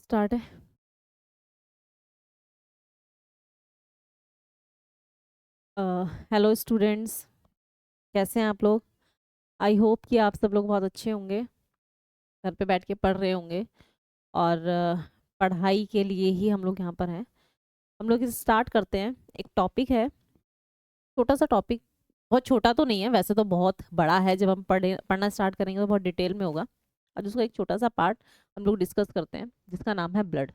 Start है। Hello students, कैसे हैं आप लोग। आई होप कि आप सब लोग बहुत अच्छे होंगे, घर पे बैठ के पढ़ रहे होंगे और पढ़ाई के लिए ही हम लोग यहाँ पर हैं। हम लोग इसे स्टार्ट करते हैं। एक टॉपिक है, छोटा सा टॉपिक, बहुत छोटा तो नहीं है, वैसे तो बहुत बड़ा है। जब हम पढ़ना स्टार्ट करेंगे तो बहुत डिटेल में होगा। और उसका एक छोटा सा पार्ट हम लोग डिस्कस करते हैं जिसका नाम है ब्लड।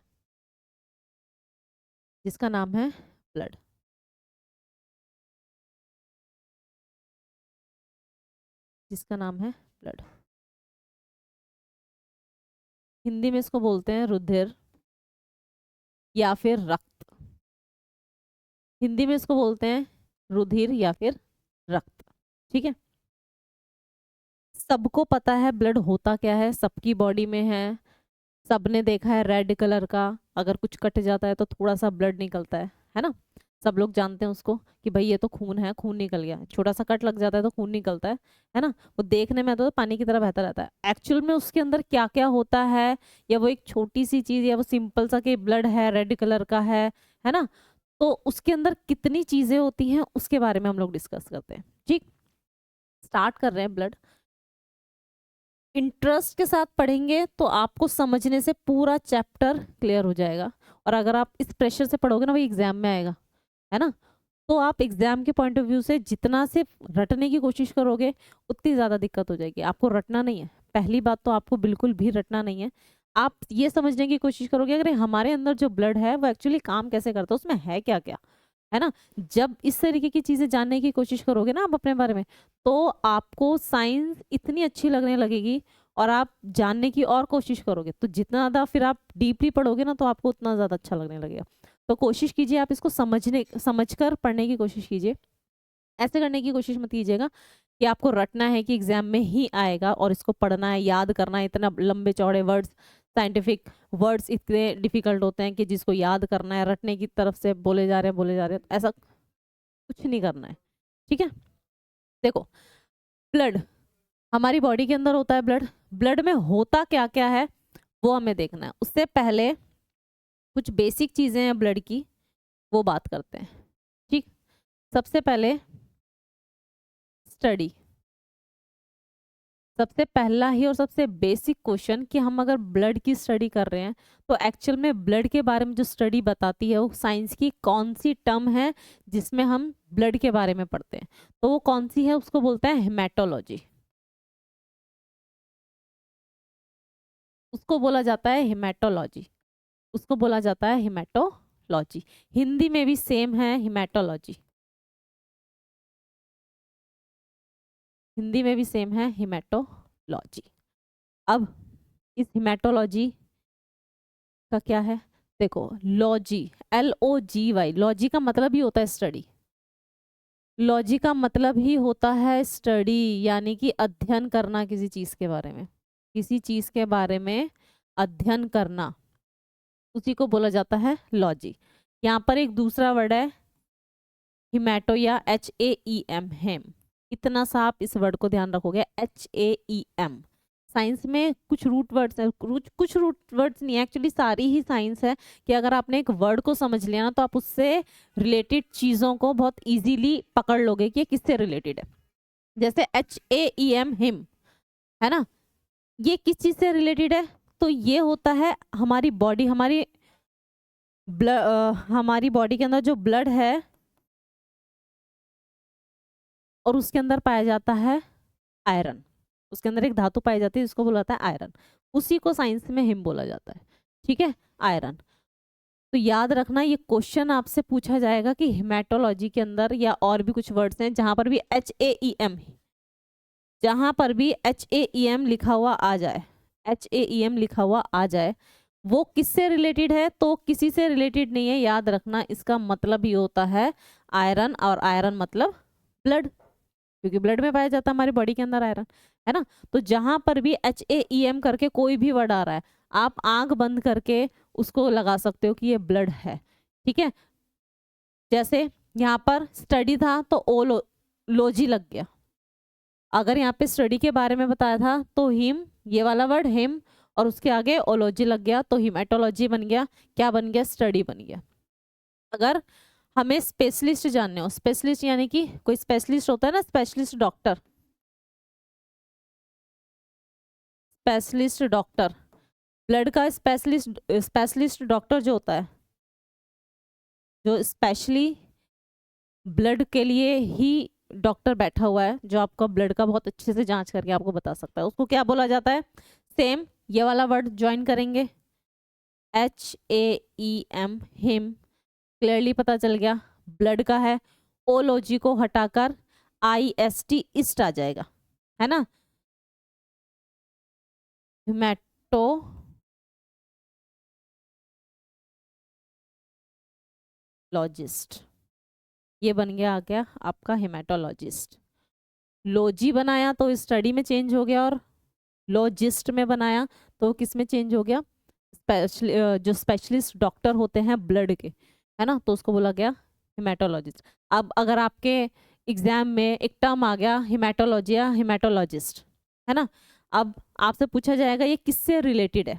जिसका नाम है ब्लड। जिसका नाम है ब्लड। हिंदी में इसको बोलते हैं रुधिर या फिर रक्त। हिंदी में इसको बोलते हैं रुधिर या फिर रक्त। ठीक है, सबको पता है ब्लड होता क्या है, सबकी बॉडी में है। सबने देखा है रेड कलर का, अगर कुछ कट जाता है तो थोड़ा सा ब्लड निकलता है ना। सब लोग जानते हैं उसको कि भाई ये तो खून है, खून निकल गया। छोटा सा कट लग जाता है तो खून निकलता है ना। वो देखने में तो पानी की तरह बहता रहता है, एक्चुअल में उसके अंदर क्या क्या होता है, या वो एक छोटी सी चीज, या वो सिंपल सा कि ब्लड है रेड कलर का है ना। तो उसके अंदर कितनी चीजें होती हैं उसके बारे में हम लोग डिस्कस करते हैं। ठीक, स्टार्ट कर रहे हैं। ब्लड इंटरेस्ट के साथ पढ़ेंगे तो आपको समझने से पूरा चैप्टर क्लियर हो जाएगा। और अगर आप इस प्रेशर से पढ़ोगे ना, वही एग्जाम में आएगा, है ना। तो आप एग्जाम के पॉइंट ऑफ व्यू से जितना से रटने की कोशिश करोगे उतनी ज्यादा दिक्कत हो जाएगी। आपको रटना नहीं है, पहली बात तो आपको बिल्कुल भी रटना नहीं है। आप ये समझने की कोशिश करोगे अगर हमारे अंदर जो ब्लड है वो एक्चुअली काम कैसे करता है, उसमें है क्या क्या, है ना। जब इस तरीके की चीजें जानने की कोशिश करोगे ना आप अपने बारे में, तो आपको साइंस इतनी अच्छी लगने लगेगी और आप जानने की और कोशिश करोगे। तो जितना ज्यादा फिर आप डीपली पढ़ोगे ना तो आपको उतना ज्यादा अच्छा लगने लगेगा। तो कोशिश कीजिए आप इसको समझकर पढ़ने की कोशिश कीजिए। ऐसे करने की कोशिश मत कीजिएगा कि आपको रटना है कि एग्जाम में ही आएगा और इसको पढ़ना है, याद करना है। इतना लंबे चौड़े वर्ड्स, साइंटिफिक वर्ड्स इतने डिफिकल्ट होते हैं कि जिसको याद करना है, रटने की तरफ से बोले जा रहे हैं, ऐसा कुछ नहीं करना है। ठीक है, देखो, ब्लड हमारी बॉडी के अंदर होता है। ब्लड ब्लड में होता क्या क्या है वो हमें देखना है। उससे पहले कुछ बेसिक चीजें हैं ब्लड की, वो बात करते हैं। ठीक, सबसे पहले स्टडी। सबसे पहला ही और सबसे बेसिक क्वेश्चन कि हम अगर ब्लड की स्टडी कर रहे हैं तो एक्चुअल में ब्लड के बारे में जो स्टडी बताती है वो साइंस की कौन सी टर्म है जिसमें हम ब्लड के बारे में पढ़ते हैं। तो वो कौन सी है, उसको बोलते हैं हेमेटोलॉजी। उसको बोला जाता है हेमेटोलॉजी। उसको बोला जाता है हेमेटोलॉजी। हिंदी में भी सेम है हेमेटोलॉजी। हिंदी में भी सेम है हेमेटोलॉजी। अब इस हेमेटोलॉजी का क्या है, देखो, लॉजी, LOGY, लॉजी का मतलब ही होता है स्टडी। लॉजी का मतलब ही होता है स्टडी, यानी कि अध्ययन करना किसी चीज के बारे में। किसी चीज के बारे में अध्ययन करना, उसी को बोला जाता है लॉजी। यहाँ पर एक दूसरा वर्ड है हिमैटो या HAEM, हेम। इतना सा आप इस वर्ड को ध्यान रखोगे, HAEM। साइंस में कुछ रूट वर्ड्स हैं, कुछ रूट वर्ड्स नहीं, एक्चुअली सारी ही साइंस है कि अगर आपने एक वर्ड को समझ लिया ना तो आप उससे रिलेटेड चीजों को बहुत इजीली पकड़ लोगे कि ये किससे रिलेटेड है। जैसे HAEM, हिम, है ना, ये किस चीज से रिलेटेड है। तो ये होता है हमारी बॉडी, हमारी बॉडी के अंदर जो ब्लड है और उसके अंदर पाया जाता है आयरन। उसके अंदर एक धातु पाई जाती है जिसको बोला जाता है आयरन। उसी को साइंस में हिम बोला जाता है। ठीक है, आयरन। तो याद रखना, ये क्वेश्चन आपसे पूछा जाएगा कि हिमेटोलॉजी के अंदर या और भी कुछ वर्ड्स हैं जहां पर भी HAEM, जहां पर भी HAEM लिखा हुआ आ जाए, HAEM लिखा हुआ आ जाए, वो किससे रिलेटेड है, तो किसी से रिलेटेड नहीं है। याद रखना, इसका मतलब ही होता है आयरन, और आयरन मतलब ब्लड, क्योंकि ब्लड में पाया जाता है हमारी बॉडी के अंदर आयरन, है ना। तो जहां पर भी HAEM करके कोई भी वर्ड आ रहा है, आप आंख बंद करके उसको लगा सकते हो कि ये ब्लड है। ठीक है, जैसे यहाँ पर स्टडी था तो लॉजी लग गया। अगर यहाँ पे स्टडी के बारे में बताया था तो हिम, ये वाला वर्ड हिम, और उसके आगे ओलॉजी लग गया तो हिमेटोलॉजी बन गया, क्या बन गया, स्टडी बन गया। अगर हमें स्पेशलिस्ट जानने हो, स्पेशलिस्ट यानी कि कोई स्पेशलिस्ट होता है ना, specialist doctor, specialist doctor, blood का स्पेशलिस्ट, स्पेशलिस्ट डॉक्टर जो होता है, जो स्पेशली ब्लड के लिए ही डॉक्टर बैठा हुआ है, जो आपका ब्लड का बहुत अच्छे से जांच करके आपको बता सकता है, उसको क्या बोला जाता है? सेम ये वाला वर्ड ज्वाइन करेंगे, HAEM, हिम, क्लियरली पता चल गया ब्लड का है। ओलॉजी को हटाकर IST, इस्ट आ जाएगा, है ना, हिमेटोलॉजिस्ट, ये बन गया, आ गया आपका हिमेटोलॉजिस्ट। लॉजी बनाया तो स्टडी में चेंज हो गया, और लॉजिस्ट में बनाया तो किस में चेंज हो गया, जो स्पेशलिस्ट डॉक्टर होते हैं ब्लड के, है ना, तो उसको बोला गया हिमेटोलॉजिस्ट। अब अगर आपके एग्जाम में एक टर्म आ गया हिमेटोलॉजी या हिमेटोलॉजिस्ट, है ना, अब आपसे पूछा जाएगा ये किससे रिलेटेड है।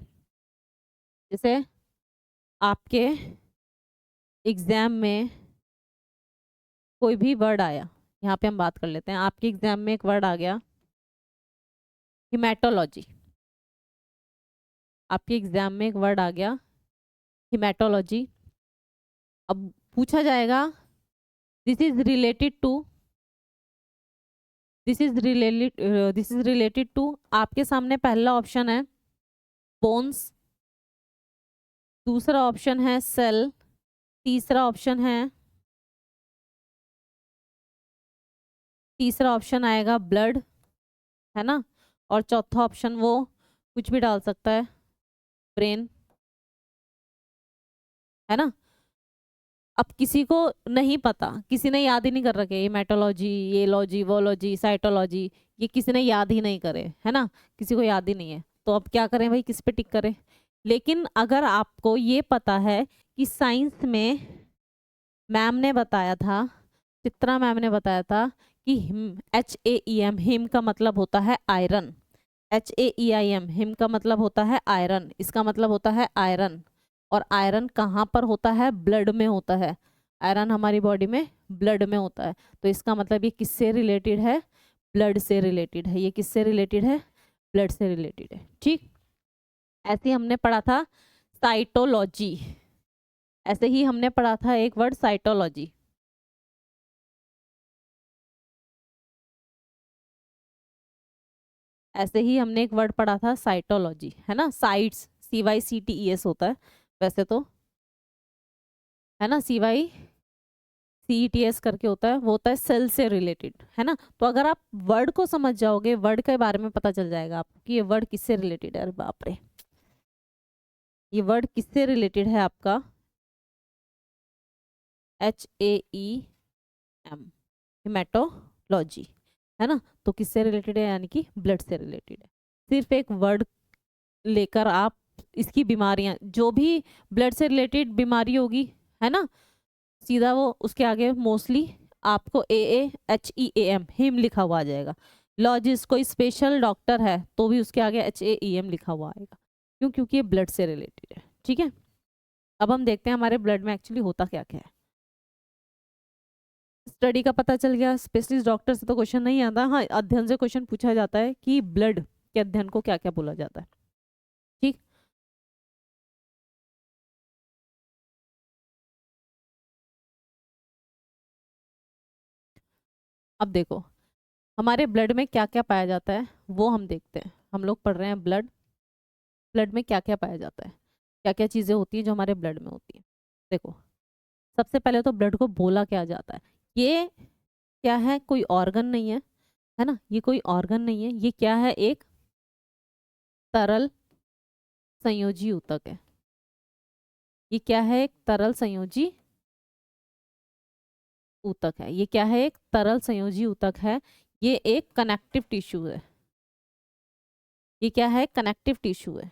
जैसे आपके एग्जाम में कोई भी वर्ड आया, यहाँ पे हम बात कर लेते हैं, आपके एग्जाम में एक वर्ड आ गया हिमेटोलॉजी, आपके एग्जाम में एक वर्ड आ गया हिमेटोलॉजी। अब पूछा जाएगा this is related to, this is related to, आपके सामने पहला ऑप्शन है बोन्स, दूसरा ऑप्शन है सेल, तीसरा ऑप्शन आएगा ब्लड, है ना, और चौथा ऑप्शन वो कुछ भी डाल सकता है, ब्रेन, है ना। अब किसी को नहीं पता, किसी ने याद ही नहीं कर रखे, ये मेटोलॉजी, ये लॉजी, वो लॉजी, साइटोलॉजी, ये किसी ने याद ही नहीं करे, है ना, किसी को याद ही नहीं है, तो अब क्या करें भाई, किस पे टिक करें। लेकिन अगर आपको ये पता है कि साइंस में मैम ने बताया था, चित्रा मैम ने बताया था कि HAEM, हिम का मतलब होता है आयरन, HAEIM, हिम का मतलब होता है आयरन, इसका मतलब होता है आयरन, और आयरन कहाँ पर होता है, ब्लड में होता है, आयरन हमारी बॉडी में ब्लड में होता है, तो इसका मतलब ये किससे रिलेटेड है, ब्लड से रिलेटेड है, ये किससे रिलेटेड है, ब्लड से रिलेटेड है, ठीक। ऐसे ही हमने पढ़ा था साइटोलॉजी, ऐसे ही हमने पढ़ा था एक वर्ड साइटोलॉजी, ऐसे ही हमने एक वर्ड पढ़ा था साइटोलॉजी, है ना, साइट्स, CYCTES होता है वैसे तो, है ना, CYCTES करके होता है, वो होता है सेल से रिलेटेड, है ना। तो अगर आप वर्ड को समझ जाओगे, वर्ड के बारे में पता चल जाएगा आपको कि ये वर्ड किससे रिलेटेड है। अरे बाप रे, ये वर्ड किससे रिलेटेड है आपका, HAEM, हिमेटोलॉजी, है ना, तो किससे रिलेटेड है, यानी कि ब्लड से रिलेटेड है। सिर्फ एक वर्ड लेकर आप इसकी बीमारियां, जो भी ब्लड से रिलेटेड बीमारी होगी, है ना, सीधा वो उसके आगे मोस्टली आपको AAHEAM, हिम लिखा हुआ आ जाएगा। लॉजिस्ट कोई स्पेशल डॉक्टर है तो भी उसके आगे HAEM लिखा हुआ आएगा, क्यों, क्योंकि ये ब्लड से रिलेटेड है, ठीक है। अब हम देखते हैं हमारे ब्लड में एक्चुअली होता क्या क्या है। स्टडी का पता चल गया, स्पेशलिस्ट डॉक्टर से तो क्वेश्चन नहीं आता, हाँ अध्ययन से क्वेश्चन पूछा जाता है कि ब्लड के अध्ययन को क्या क्या बोला जाता है, ठीक। अब देखो हमारे ब्लड में क्या क्या पाया जाता है, वो हम देखते हैं। हम लोग पढ़ रहे हैं ब्लड, ब्लड में क्या क्या पाया जाता है, क्या क्या चीज़ें होती हैं जो हमारे ब्लड में होती हैं। देखो सबसे पहले तो ब्लड को बोला क्या जाता है, ये क्या है, कोई ऑर्गन नहीं है ना, ये कोई ऑर्गन नहीं है, ये क्या है, एक तरल संयोजी ऊतक है। ये क्या है, एक तरल संयोजी ऊतक है। ये क्या है, एक तरल संयोजी ऊतक है। ये एक कनेक्टिव टिश्यू है। ये क्या है, कनेक्टिव टिश्यू है।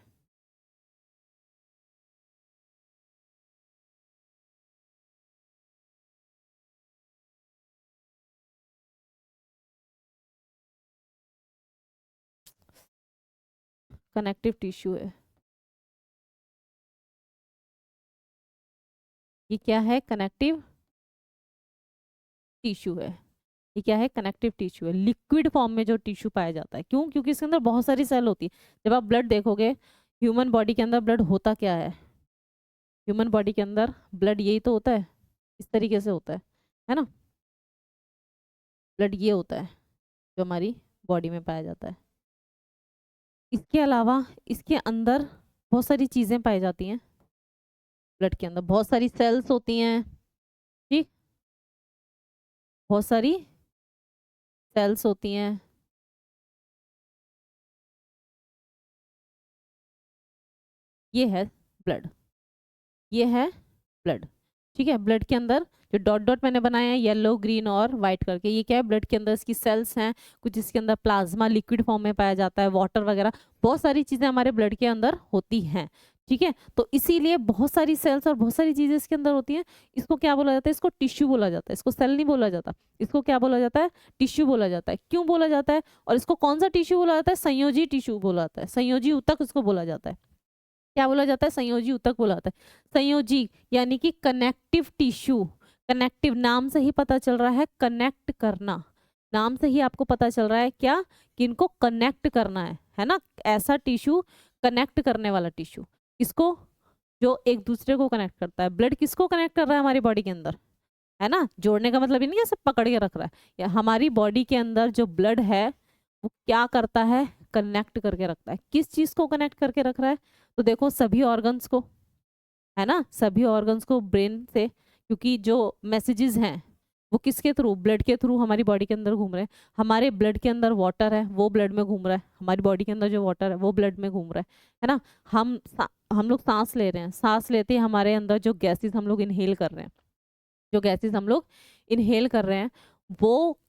कनेक्टिव टिश्यू है। ये क्या है? कनेक्टिव टिश्यू है। ये क्या है? कनेक्टिव टिश्यू है। लिक्विड फॉर्म में जो टिश्यू पाया जाता है। क्यों? क्योंकि इसके अंदर बहुत सारी सेल होती है। जब आप ब्लड देखोगे, ह्यूमन बॉडी के अंदर ब्लड होता क्या है? ह्यूमन बॉडी के अंदर ब्लड यही तो होता है, इस तरीके से होता है ना? ब्लड ये होता है जो हमारी बॉडी में पाया जाता है। इसके अलावा इसके अंदर बहुत सारी चीज़ें पाई जाती हैं। ब्लड के अंदर बहुत सारी सेल्स होती हैं, ठीक, बहुत सारी सेल्स होती हैं। ये है ब्लड, ये है ब्लड, ठीक है। ब्लड के अंदर जो डॉट डॉट मैंने बनाए हैं येलो, ग्रीन और वाइट करके, ये क्या है? ब्लड के अंदर इसकी सेल्स हैं। कुछ इसके अंदर प्लाज्मा लिक्विड फॉर्म में पाया जाता है, वाटर वगैरह बहुत सारी चीज़ें हमारे ब्लड के अंदर होती हैं, ठीक है। तो इसीलिए बहुत सारी सेल्स और बहुत सारी चीज़ें इसके अंदर होती हैं। इसको क्या बोला जाता है? इसको टिश्यू बोला जाता है। इसको सेल नहीं बोला जाता, इसको क्या बोला जाता है? टिश्यू बोला जाता है। क्यों बोला जाता है? और इसको कौन सा टिश्यू बोला जाता है? संयोजी टिश्यू बोला जाता है। संयोजी ऊतक इसको बोला जाता है। क्या बोला जाता है? संयोजी ऊतक बोला जाता है। संयोजी यानी कि कनेक्टिव टिश्यू। कनेक्टिव नाम से ही पता चल रहा है, कनेक्ट करना। नाम से ही आपको पता चल रहा है क्या? कि इनको कनेक्ट करना है ना? ऐसा टिश्यू, कनेक्ट करने वाला टिश्यू। किसको? जो एक दूसरे को कनेक्ट करता है। ब्लड किसको कनेक्ट कर रहा है हमारी बॉडी के अंदर? है ना? जोड़ने का मतलब ये नहीं है सब पकड़ के रख रहा है। या हमारी बॉडी के अंदर जो ब्लड है वो क्या करता है? कनेक्ट करके रखता है। किस चीज को कनेक्ट करके रख रहा है? तो देखो सभी ऑर्गन्स को, है ना, सभी ऑर्गन्स को ब्रेन से, क्योंकि जो मैसेजेस हैं वो किसके थ्रू? ब्लड के थ्रू हमारी बॉडी के अंदर घूम रहे हैं। हमारे ब्लड के अंदर वाटर है, वो ब्लड में घूम रहा है। हमारी बॉडी के अंदर जो वाटर है वो ब्लड में घूम रहा है ना? हम लोग सांस ले रहे हैं, सांस लेते ही हमारे अंदर जो गैसेस हम लोग इनहेल कर रहे हैं, जो गैसेस हम लोग इनहेल कर रहे हैं वो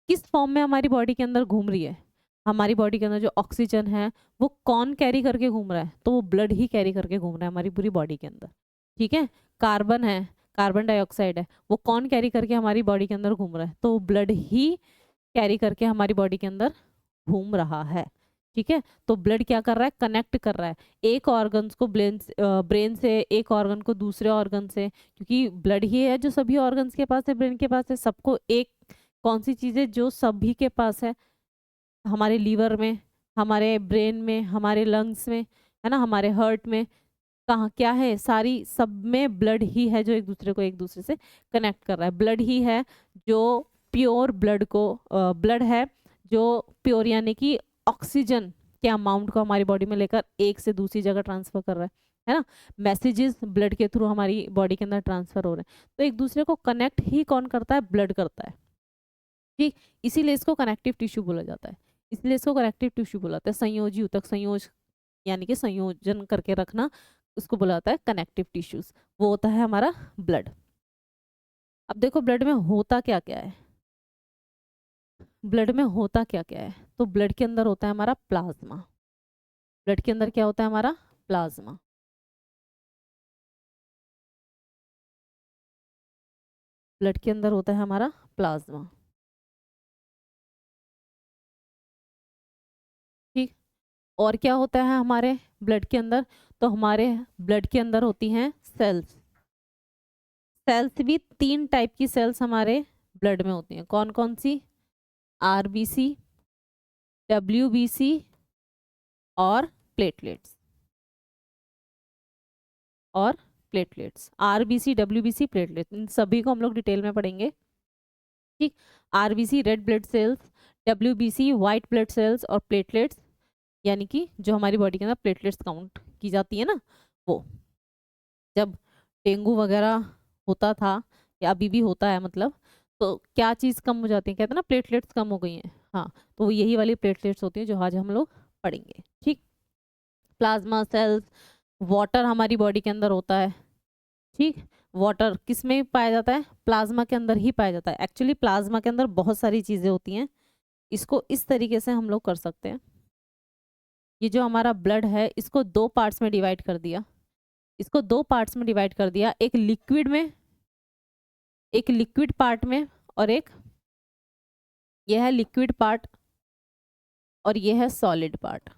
किस फॉर्म में हमारी बॉडी के अंदर घूम रही है? हमारी बॉडी के अंदर जो ऑक्सीजन है वो कौन कैरी करके घूम रहा है? तो वो ब्लड ही कैरी करके घूम रहा है हमारी पूरी बॉडी के अंदर, ठीक है। कार्बन है, कार्बन डाइऑक्साइड है, वो कौन कैरी करके हमारी बॉडी के अंदर घूम रहा है? तो ब्लड ही कैरी करके हमारी बॉडी के अंदर घूम रहा है, ठीक है। तो ब्लड क्या कर रहा है? कनेक्ट कर रहा है एक ऑर्गन को ब्रेन से एक ऑर्गन को दूसरे ऑर्गन से, क्योंकि ब्लड ही है जो सभी ऑर्गन्स के पास है, ब्रेन के पास है। सबको एक कौन सी चीज़ है जो सभी के पास है? हमारे लीवर में, हमारे ब्रेन में, हमारे लंग्स में, है ना, हमारे हार्ट में, कहाँ क्या है? सारी सब में ब्लड ही है जो एक दूसरे को एक दूसरे से कनेक्ट कर रहा है। ब्लड ही है जो प्योर ब्लड को ब्लड है जो प्योर यानी कि ऑक्सीजन के अमाउंट को हमारी बॉडी में लेकर एक से दूसरी जगह ट्रांसफर कर रहा है ना? मैसेजेस ब्लड के थ्रू हमारी बॉडी के अंदर ट्रांसफर हो रहे हैं। तो एक दूसरे को कनेक्ट ही कौन करता है? ब्लड करता है, ठीक। इसीलिए इसको कनेक्टिव टिश्यू बोला जाता है। इसलिए इसको कनेक्टिव टिश्यू बोला जाता है। संयोजी ऊतक, संयोज यानी कि संयोजन करके रखना, उसको बोला जाता है कनेक्टिव टिश्यूज। वो होता है हमारा ब्लड। अब देखो ब्लड में होता क्या क्या है? ब्लड में होता क्या क्या है? तो ब्लड के अंदर होता है हमारा प्लाज्मा। ब्लड के अंदर क्या होता है? हमारा प्लाज्मा। ब्लड के अंदर होता है हमारा प्लाज्मा, ठीक। और क्या होता है हमारे ब्लड के अंदर? तो हमारे ब्लड के अंदर होती हैं सेल्स। सेल्स भी तीन टाइप की सेल्स हमारे ब्लड में होती हैं। कौन कौन सी? आरबीसी, डब्ल्यूबीसी और प्लेटलेट्स। और प्लेटलेट्स, आरबीसी, डब्ल्यूबीसी, प्लेटलेट्स, इन सभी को हम लोग डिटेल में पढ़ेंगे, ठीक। RBC red blood cells, WBC white blood cells और प्लेटलेट्स यानी कि जो हमारी बॉडी के अंदर प्लेटलेट्स काउंट की जाती है ना, वो जब डेंगू वगैरह होता था या अभी भी होता है मतलब, तो क्या चीज़ कम हो जाती है? कहते हैं ना प्लेटलेट्स कम हो गई हैं, हाँ, तो वो यही वाली प्लेटलेट्स होती हैं जो आज हम लोग पढ़ेंगे, ठीक। प्लाज्मा सेल्स, वाटर हमारी बॉडी के अंदर होता है, ठीक। वाटर किस में पाया जाता है? प्लाज्मा के अंदर ही पाया जाता है। एक्चुअली प्लाज्मा के अंदर बहुत सारी चीज़ें होती हैं। इसको इस तरीके से हम लोग कर सकते हैं। ये जो हमारा ब्लड है इसको दो पार्ट्स में डिवाइड कर दिया, इसको दो पार्ट्स में डिवाइड कर दिया, एक लिक्विड में, एक लिक्विड पार्ट में, और एक यह है लिक्विड पार्ट और यह है सॉलिड पार्ट।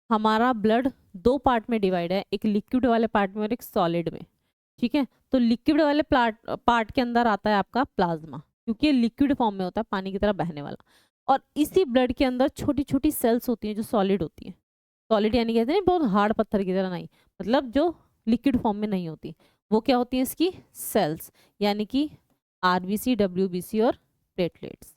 हमारा ब्लड दो पार्ट में डिवाइड है, एक लिक्विड वाले पार्ट में और एक सॉलिड में, ठीक है। तो लिक्विड वाले पार्ट के अंदर आता है आपका प्लाज्मा, क्योंकि ये लिक्विड फॉर्म में होता है, पानी की तरह बहने वाला। और इसी ब्लड के अंदर छोटी छोटी सेल्स होती हैं जो सॉलिड होती हैं। सॉलिड यानी कहते हैं बहुत हार्ड पत्थर की तरह नहीं, मतलब जो लिक्विड फॉर्म में नहीं होती, वो क्या होती है इसकी सेल्स, यानी कि आरबीसी, डब्ल्यूबीसी और प्लेटलेट्स,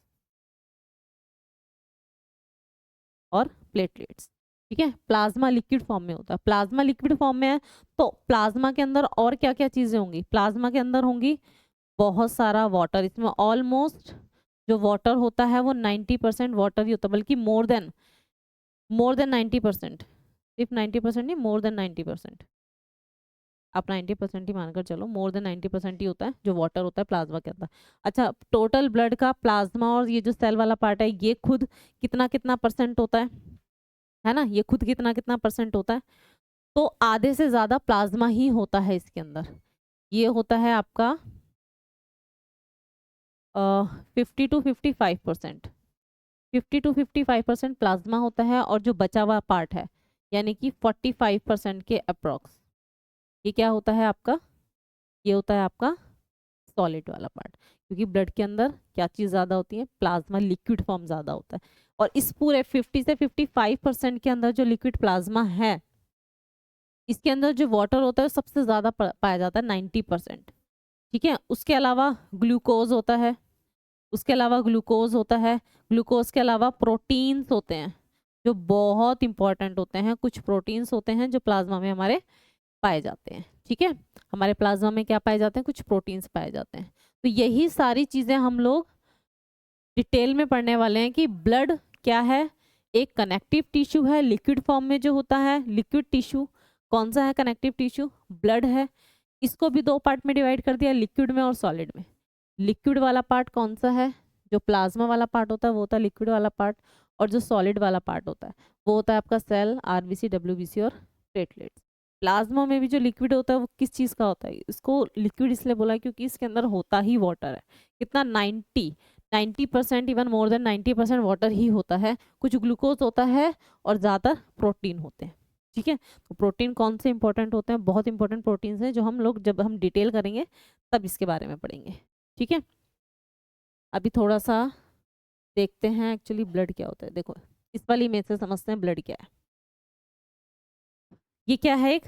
और प्लेटलेट्स, ठीक है। प्लाज्मा लिक्विड फॉर्म में होता है, प्लाज्मा लिक्विड फॉर्म में है, तो प्लाज्मा के अंदर और क्या क्या चीजें होंगी, प्लाज्मा के अंदर होंगी बहुत सारा वाटर। इसमें ऑलमोस्ट जो वाटर होता है वो 90% वाटर ही होता है, बल्कि मोर देन 90%, सिर्फ 90% नहीं, मोर देन 90%, आप 90% ही मानकर चलो, मोर देन 90% ही होता है जो वाटर होता है प्लाज्मा के अंदर। अच्छा, टोटल ब्लड का प्लाज्मा और ये जो सेल वाला पार्ट है, ये खुद कितना कितना परसेंट होता है ना, ये खुद कितना कितना परसेंट होता है, तो आधे से ज्यादा प्लाज्मा ही होता है इसके अंदर। ये होता है आपका 50 to 55%, 50 to 55% प्लाज्मा होता है, और जो बचा हुआ पार्ट है यानी कि 45% के अप्रोक्स, ये क्या होता है आपका, ये होता है आपका सॉलिड वाला पार्ट। क्योंकि ब्लड के अंदर क्या चीज़ ज़्यादा होती है, प्लाज्मा लिक्विड फॉर्म ज़्यादा होता है। और इस पूरे 50 से 55% के अंदर जो लिक्विड प्लाज्मा है, इसके अंदर जो वाटर होता है सबसे ज़्यादा पाया जाता है 90%, ठीक है। उसके अलावा ग्लूकोज होता है, उसके अलावा ग्लूकोज होता है, ग्लूकोज के अलावा प्रोटीन्स होते हैं जो बहुत इंपॉर्टेंट होते हैं। कुछ प्रोटीन्स होते हैं जो प्लाज्मा में हमारे पाए जाते हैं, ठीक है। हमारे प्लाज्मा में क्या पाए जाते हैं, कुछ प्रोटीन्स पाए जाते हैं। तो यही सारी चीज़ें हम लोग डिटेल में पढ़ने वाले हैं कि ब्लड क्या है, एक कनेक्टिव टिश्यू है लिक्विड फॉर्म में जो होता है। लिक्विड टिश्यू कौन सा है, कनेक्टिव टिश्यू ब्लड है। इसको भी दो पार्ट में डिवाइड कर दिया, लिक्विड में और सॉलिड में। लिक्विड वाला पार्ट कौन सा है, जो प्लाज्मा वाला पार्ट होता है वो होता है लिक्विड वाला पार्ट, और जो सॉलिड वाला पार्ट होता है वो होता है आपका सेल, आरबीसी, डब्ल्यूबीसी और प्लेटलेट्स। प्लाज्मा में भी जो लिक्विड होता है वो किस चीज़ का होता है, इसको लिक्विड इसलिए बोला है क्योंकि इसके अंदर होता ही वाटर है। कितना, 90%, इवन मोर देन 90% वाटर ही होता है। कुछ ग्लूकोज होता है और ज़्यादातर प्रोटीन होते हैं, ठीक है। तो प्रोटीन कौन से इंपॉर्टेंट होते हैं, बहुत इंपॉर्टेंट प्रोटीन्स हैं जो हम लोग जब हम डिटेल करेंगे तब इसके बारे में पढ़ेंगे, ठीक है। अभी थोड़ा सा देखते हैं एक्चुअली ब्लड क्या होता है। देखो इस वाली में से समझते हैं ब्लड क्या है। ये क्या है, एक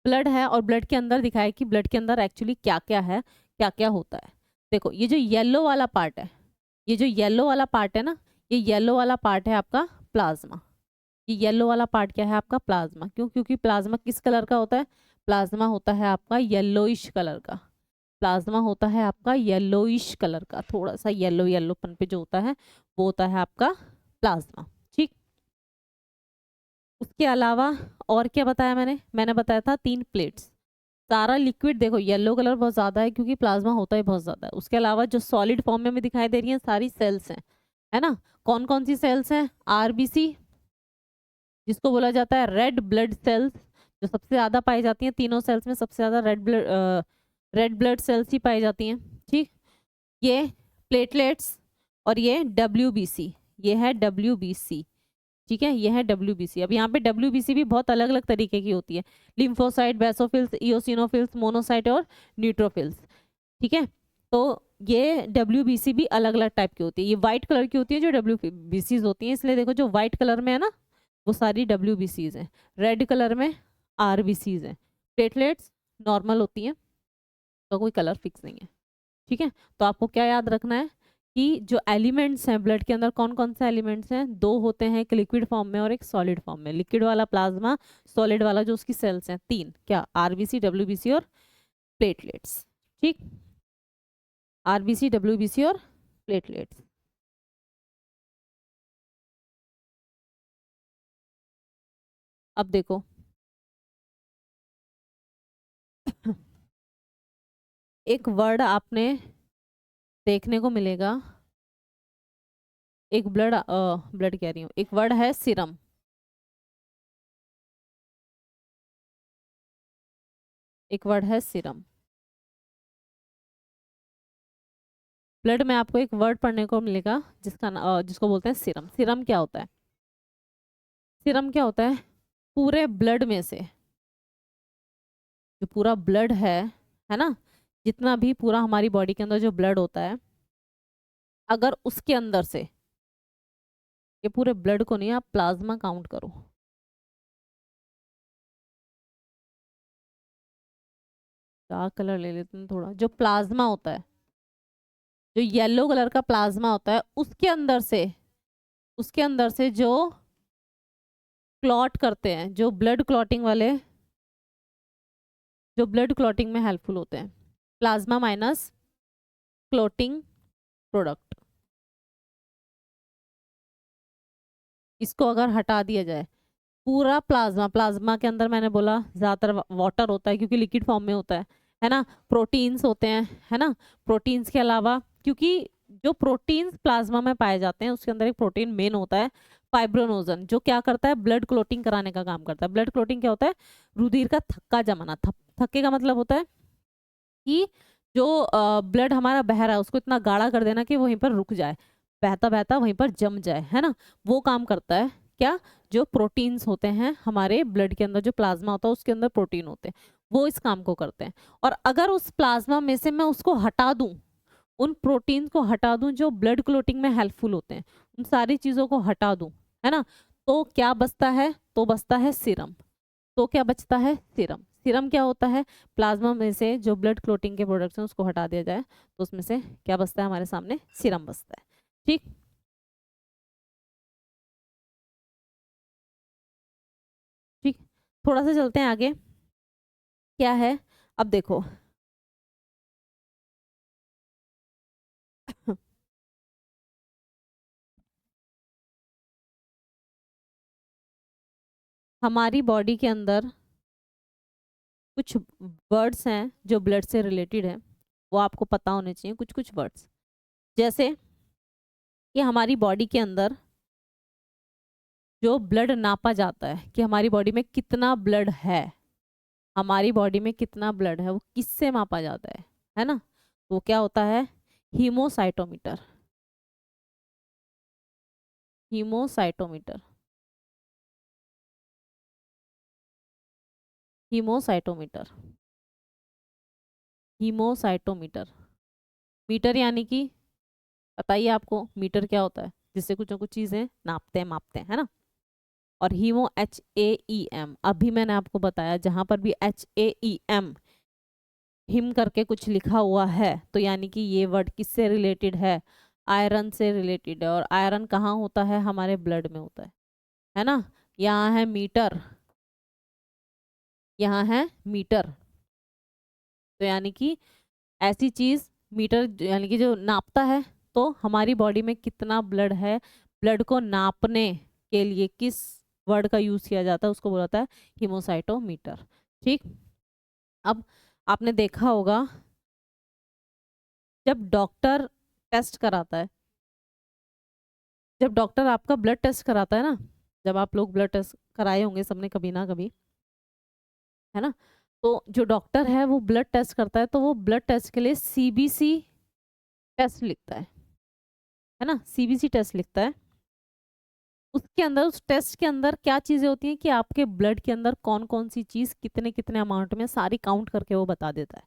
ब्लड है, और ब्लड के अंदर दिखाया है कि ब्लड के अंदर एक्चुअली क्या क्या है, क्या क्या होता है। देखो ये जो येलो वाला पार्ट है, ये जो येलो वाला पार्ट है ना, ये येलो वाला पार्ट है आपका प्लाज्मा। ये येलो वाला पार्ट क्या है आपका प्लाज्मा। क्यों, क्योंकि प्लाज्मा किस कलर का होता है, प्लाज्मा होता है आपका येलोइश कलर का। प्लाज्मा होता है आपका येलोइश कलर का, थोड़ा सा येलो येलोपन पे जो होता है वो होता है आपका प्लाज्मा, ठीक। उसके अलावा और क्या बताया मैंने बताया था 3 प्लेट्स। सारा लिक्विड देखो येलो कलर बहुत ज़्यादा है क्योंकि प्लाज्मा होता ही बहुत ज़्यादा है। उसके अलावा जो सॉलिड फॉर्म में दिखाई दे रही हैं सारी सेल्स हैं, है ना। कौन कौन सी सेल्स हैं, आरबीसी जिसको बोला जाता है रेड ब्लड सेल्स, जो सबसे ज़्यादा पाई जाती हैं तीनों सेल्स में, सबसे ज़्यादा रेड ब्लड सेल्स ही पाई जाती हैं, ठीक। ये प्लेटलेट्स, और ये डब्ल्यूबीसी, ये है डब्ल्यूबीसी, ठीक है, ये है डब्ल्यूबीसी। अब यहाँ पे डब्ल्यूबीसी भी बहुत अलग अलग तरीके की होती है, लिम्फोसाइट, बेसोफिल्स, इओसिनोफिल्स, मोनोसाइट और न्यूट्रोफिल्स, ठीक है। तो ये डब्ल्यूबीसी भी अलग अलग टाइप की होती है। ये वाइट कलर की होती है जो डब्ल्यूबीसीज होती हैं, इसलिए देखो जो वाइट कलर में है ना वो सारी डब्ल्यूबीसीज हैं, रेड कलर में आरबीसीज हैं। प्लेटलेट्स नॉर्मल होती हैं, तो कोई कलर फिक्स नहीं है, ठीक है। तो आपको क्या याद रखना है कि जो एलिमेंट्स हैं ब्लड के अंदर, कौन कौन से एलिमेंट्स हैं, 2 होते हैं, एक लिक्विड फॉर्म में और एक सॉलिड फॉर्म में। लिक्विड वाला प्लाज्मा, सॉलिड वाला जो उसकी सेल्स हैं 3, क्या, आरबीसी, डब्ल्यूबीसी और प्लेटलेट्स, ठीक। आरबीसी, डब्ल्यूबीसी और प्लेटलेट्स। अब देखो एक वर्ड आपने देखने को मिलेगा, एक ब्लड कह रही हूँ, एक वर्ड है सीरम। एक वर्ड है सीरम। ब्लड में आपको एक वर्ड पढ़ने को मिलेगा जिसको बोलते हैं सीरम। सीरम क्या होता है, सीरम क्या होता है, पूरे ब्लड में से, जो पूरा ब्लड है ना, जितना भी पूरा हमारी बॉडी के अंदर जो ब्लड होता है, अगर उसके अंदर से, ये पूरे ब्लड को नहीं, आप प्लाज्मा काउंट करो, डार्क कलर ले लेते हैं थोड़ा, जो प्लाज्मा होता है, जो येलो कलर का प्लाज्मा होता है, उसके अंदर से जो क्लॉट करते हैं, जो ब्लड क्लॉटिंग वाले, जो ब्लड क्लॉटिंग में हेल्पफुल होते हैं, प्लाज्मा माइनस क्लॉटिंग प्रोडक्ट, इसको अगर हटा दिया जाए, पूरा प्लाज्मा, प्लाज्मा के अंदर मैंने बोला ज़्यादातर वाटर होता है क्योंकि लिक्विड फॉर्म में होता है ना, प्रोटीन्स होते हैं, है ना, प्रोटीन्स के अलावा, क्योंकि जो प्रोटीन्स प्लाज्मा में पाए जाते हैं उसके अंदर एक प्रोटीन मेन होता है फाइब्रोनोजन, जो क्या करता है, ब्लड क्लोटिंग कराने का काम करता है। ब्लड क्लोटिंग क्या होता है, रुधिर का थक्का जमाना, थक्के का मतलब होता है कि जो ब्लड हमारा बह रहा है उसको इतना गाढ़ा कर देना कि वहीं पर रुक जाए, बहता बहता वहीं पर जम जाए, है ना, वो काम करता है क्या, जो प्रोटीन्स होते हैं हमारे ब्लड के अंदर, जो प्लाज्मा होता है उसके अंदर प्रोटीन होते हैं, वो इस काम को करते हैं। और अगर उस प्लाज्मा में से मैं उसको हटा दूं, उन प्रोटीन्स को हटा दूं जो ब्लड क्लोटिंग में हेल्पफुल होते हैं, उन सारी चीज़ों को हटा दूं, है ना, तो क्या बचता है, तो बचता है सीरम। तो क्या बचता है, सीरम। सीरम क्या होता है, प्लाज्मा में से जो ब्लड क्लोटिंग के प्रोडक्ट्स हैं उसको हटा दिया जाए तो उसमें से क्या बचता है, हमारे सामने सीरम बचता है। ठीक, ठीक, थोड़ा सा चलते हैं आगे, क्या है, अब देखो हमारी बॉडी के अंदर कुछ वर्ड्स हैं जो ब्लड से रिलेटेड है, वो आपको पता होने चाहिए, कुछ कुछ वर्ड्स, जैसे कि हमारी बॉडी के अंदर जो ब्लड नापा जाता है कि हमारी बॉडी में कितना ब्लड है, हमारी बॉडी में कितना ब्लड है, वो किससे मापा जाता है ना, वो क्या होता है, haemocytometer, haemocytometer, haemocytometer, haemocytometer. Meter यानी कि, बताइए आपको मीटर क्या होता है, जिससे कुछ ना कुछ चीजें नापते हैं, मापते हैं, है ना। और हीमो, HAEM, अभी मैंने आपको बताया जहां पर भी HAEM, हिम करके कुछ लिखा हुआ है, तो यानी कि ये वर्ड किससे रिलेटेड है, आयरन से रिलेटेड है। और आयरन कहाँ होता है, हमारे ब्लड में होता है ना। यहाँ है मीटर, यहाँ है मीटर, तो यानी कि ऐसी चीज, मीटर यानी कि जो नापता है, तो हमारी बॉडी में कितना ब्लड है, ब्लड को नापने के लिए किस वर्ड का यूज किया जाता है उसको बोला जाता है हीमोसाइटोमीटर। ठीक, अब आपने देखा होगा जब डॉक्टर टेस्ट कराता है, जब डॉक्टर आपका ब्लड टेस्ट कराता है ना, जब आप लोग ब्लड टेस्ट कराए होंगे सबने कभी ना कभी, है ना, तो जो डॉक्टर है वो ब्लड टेस्ट करता है, तो वो ब्लड टेस्ट के लिए CBC टेस्ट लिखता है ना, CBC टेस्ट लिखता है। उसके अंदर, उस टेस्ट के अंदर क्या चीज़ें होती हैं कि आपके ब्लड के अंदर कौन कौन सी चीज़ कितने कितने अमाउंट में, सारी काउंट करके वो बता देता है।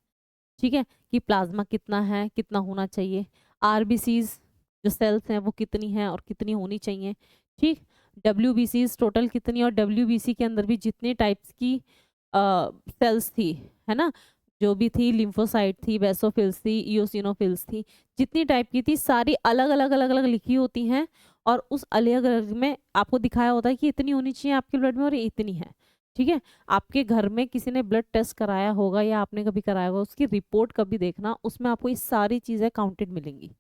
ठीक है, कि प्लाज्मा कितना है, कितना होना चाहिए, RBCs जो सेल्स हैं वो कितनी हैं और कितनी होनी चाहिए। ठीक, WBCs टोटल कितनी, और WBC के अंदर भी जितने टाइप्स की सेल्स थी, है ना, जो भी थी, लिम्फोसाइट थी, बेसोफिल्स थी, इओसिनोफिल्स थी, जितनी टाइप की थी सारी अलग अलग अलग अलग लिखी होती हैं, और उस अलग अलग में आपको दिखाया होता है कि इतनी होनी चाहिए आपके ब्लड में और ये इतनी है। ठीक है, आपके घर में किसी ने ब्लड टेस्ट कराया होगा या आपने कभी कराया होगा, उसकी रिपोर्ट कभी देखना, उसमें आपको ये सारी चीज़ें काउंटेड मिलेंगी,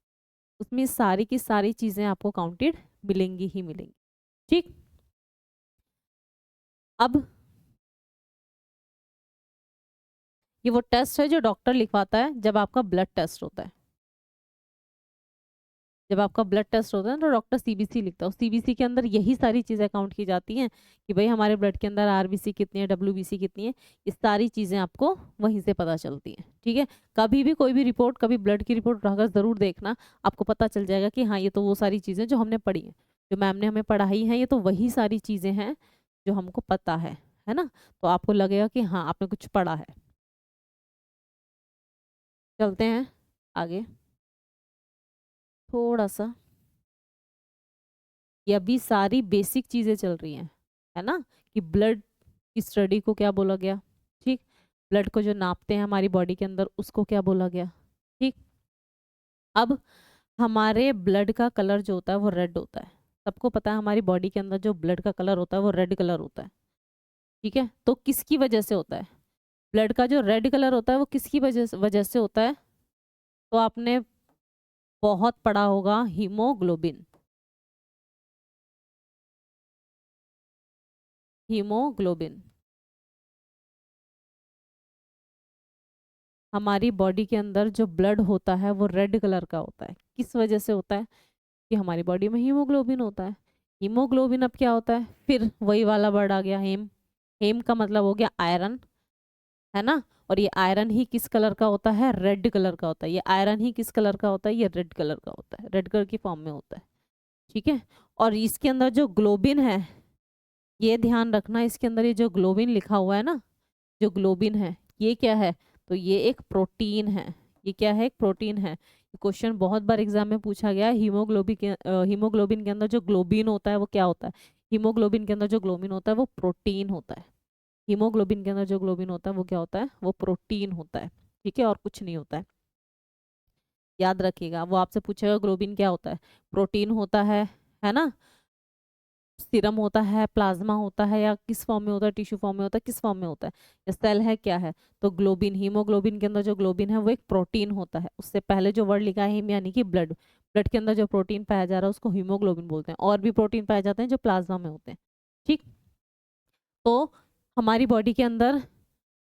उसमें सारी की सारी चीज़ें आपको काउंटेड मिलेंगी ही मिलेंगी। ठीक, अब ये वो टेस्ट है जो डॉक्टर लिखवाता है जब आपका ब्लड टेस्ट होता है, जब आपका ब्लड टेस्ट होता है तो डॉक्टर CBC लिखता है, CBC के अंदर यही सारी चीज़ें काउंट की जाती हैं कि भाई हमारे ब्लड के अंदर RBC कितनी है, WBC कितनी है, ये सारी चीज़ें आपको वहीं से पता चलती हैं। ठीक है, कभी भी कोई भी रिपोर्ट, कभी ब्लड की रिपोर्ट उठाकर ज़रूर देखना, आपको पता चल जाएगा कि हाँ ये तो वो सारी चीज़ें जो हमने पढ़ी हैं, जो मैम ने हमें पढ़ाई हैं, ये तो वही सारी चीज़ें हैं जो हमको पता है ना। तो आपको लगेगा कि हाँ आपने कुछ पढ़ा है। चलते हैं आगे थोड़ा सा। ये अभी सारी बेसिक चीजें चल रही हैं, है ना, कि ब्लड की स्टडी को क्या बोला गया, ठीक। ब्लड को जो नापते हैं हमारी बॉडी के अंदर उसको क्या बोला गया, ठीक। अब हमारे ब्लड का कलर जो होता है वो रेड होता है। सबको पता है हमारी बॉडी के अंदर जो ब्लड का कलर होता है वो रेड कलर होता है, ठीक है। तो किसकी वजह से होता है, ब्लड का जो रेड कलर होता है वो किसकी वजह से होता है। तो आपने बहुत पढ़ा होगा हीमोग्लोबिन। हीमोग्लोबिन हमारी बॉडी के अंदर जो ब्लड होता है वो रेड कलर का होता है। किस वजह से होता है, कि हमारी बॉडी में हीमोग्लोबिन होता है। हीमोग्लोबिन अब क्या होता है, फिर वही वाला वर्ड आ गया हेम। हेम का मतलब हो गया आयरन, है ना। और ये आयरन ही किस कलर का होता है, रेड कलर का होता है। ये आयरन ही किस कलर का होता है, ये रेड कलर का होता है, रेड कलर की फॉर्म में होता है, ठीक है। और इसके अंदर जो ग्लोबिन है, ये ध्यान रखना, इसके अंदर ये जो ग्लोबिन लिखा हुआ है ना, जो ग्लोबिन है ये क्या है, तो ये एक प्रोटीन है। ये क्या है, एक प्रोटीन है। क्वेश्चन बहुत बार एग्जाम में पूछा गया है। हीमोग्लोबिन के अंदर जो ग्लोबिन होता है वो क्या होता है, हीमोग्लोबिन के अंदर जो ग्लोबिन होता है वो प्रोटीन होता है। हीमोग्लोबिन के अंदर जो ग्लोबिन होता है वो क्या होता है, वो प्रोटीन होता है, ठीक है, और कुछ नहीं होता है। याद रखिएगा, वो आपसे पूछेगा ग्लोबिन क्या होता है, प्रोटीन होता है ना। सीरम होता है, प्लाज्मा होता है, या किस फॉर्म में होता है, टिश्यू फॉर्म में होता है, किस फॉर्म में होता है, या सेल है, क्या है। तो ग्लोबिन, हीमोग्लोबिन के अंदर जो ग्लोबिन है वो एक प्रोटीन होता है। उससे पहले जो वर्ड लिखा है हीम यानी कि ब्लड, ब्लड के अंदर जो प्रोटीन पाया जा रहा है उसको हीमोग्लोबिन बोलते हैं। और भी प्रोटीन पाए जाते हैं जो प्लाज्मा में होते हैं, ठीक। तो हमारी बॉडी के अंदर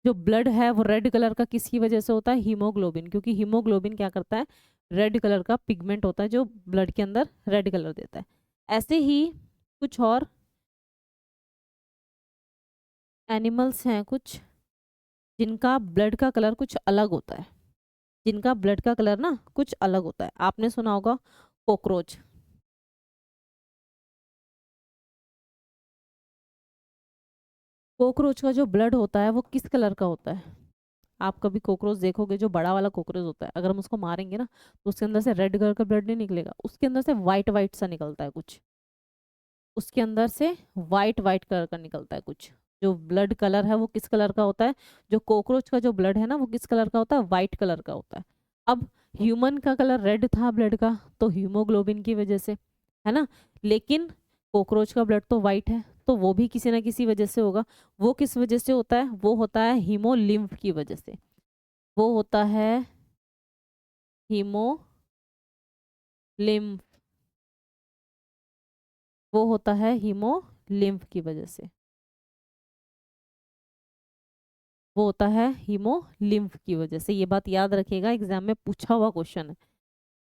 जो ब्लड है वो रेड कलर का किसकी वजह से होता है, हीमोग्लोबिन। क्योंकि हीमोग्लोबिन क्या करता है, रेड कलर का पिगमेंट होता है जो ब्लड के अंदर रेड कलर देता है। ऐसे ही कुछ और एनिमल्स हैं कुछ जिनका ब्लड का कलर कुछ अलग होता है, जिनका ब्लड का कलर ना कुछ अलग होता है। आपने सुना होगा कॉकरोच। कॉकरोच का जो ब्लड होता है वो किस कलर का होता है। आप कभी कॉकरोच देखोगे, जो बड़ा वाला कॉकरोच होता है, अगर हम उसको मारेंगे ना तो उसके अंदर से रेड कलर का ब्लड नहीं निकलेगा, उसके अंदर से वाइट वाइट सा निकलता है कुछ, उसके अंदर से वाइट वाइट कलर का निकलता है कुछ। जो ब्लड कलर है वो किस कलर का होता है, जो कॉकरोच का जो ब्लड है ना वो किस कलर का होता है, वाइट कलर का होता है। अब ह्यूमन का कलर रेड था ब्लड का, तो हीमोग्लोबिन की वजह से, है ना। लेकिन कॉकरोच का ब्लड तो वाइट है, तो वो भी किसी ना किसी वजह से होगा। वो किस वजह से होता है, वो होता है हीमोलिम्फ की वजह से। वो होता है हीमोलिम्फ, वो होता है हीमोलिम्फ की वजह से। वो होता है हीमोलिम्फ की वजह से। ये बात याद रखिएगा, एग्जाम में पूछा हुआ क्वेश्चन है।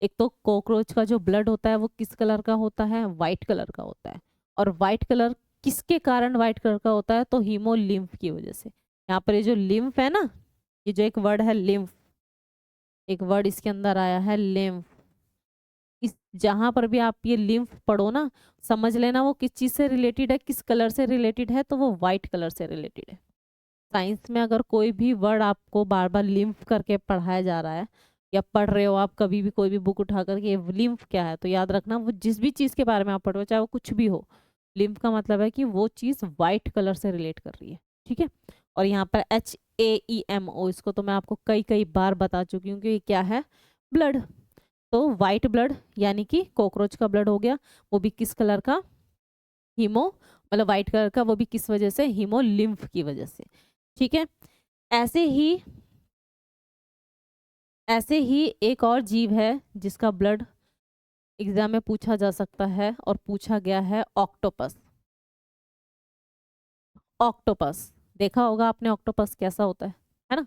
एक तो कॉकरोच का जो ब्लड होता है वो किस कलर का होता है, वाइट कलर का होता है। और वाइट कलर किसके कारण वाइट कलर का होता है, तो हीमोलिम्फ की वजह से। यहाँ पर ये जो लिम्फ है ना, ये जो एक वर्ड है लिम्फ, एक वर्ड इसके अंदर आया है लिम्फ। इस जहां पर भी आप ये लिम्फ पढ़ो ना, समझ लेना वो किस चीज से रिलेटेड है, किस कलर से रिलेटेड है, तो वो वाइट कलर से रिलेटेड है। साइंस में अगर कोई भी वर्ड आपको बार बार लिम्फ करके पढ़ाया जा रहा है, या पढ़ रहे हो आप कभी भी कोई भी बुक उठा करके लिम्फ क्या है, तो याद रखना वो जिस भी चीज़ के बारे में आप पढ़ रहे हो चाहे वो कुछ भी हो, लिम्फ का मतलब है कि वो चीज़ वाइट कलर से रिलेट कर रही है, ठीक है। और यहाँ पर HAEMO, इसको तो मैं आपको कई कई बार बता चुकी हूँ कि ये क्या है, ब्लड। तो वाइट ब्लड यानी कि कॉकरोच का ब्लड हो गया, वो भी किस कलर का, हीमो, मतलब वाइट कलर का, वो भी किस वजह से, हीमोलिम्फ की वजह से, ठीक है। ऐसे ही ऐसे ही एक और जीव है जिसका ब्लड एग्जाम में पूछा जा सकता है और पूछा गया है, ऑक्टोपस। ऑक्टोपस देखा होगा आपने, ऑक्टोपस कैसा होता है ना।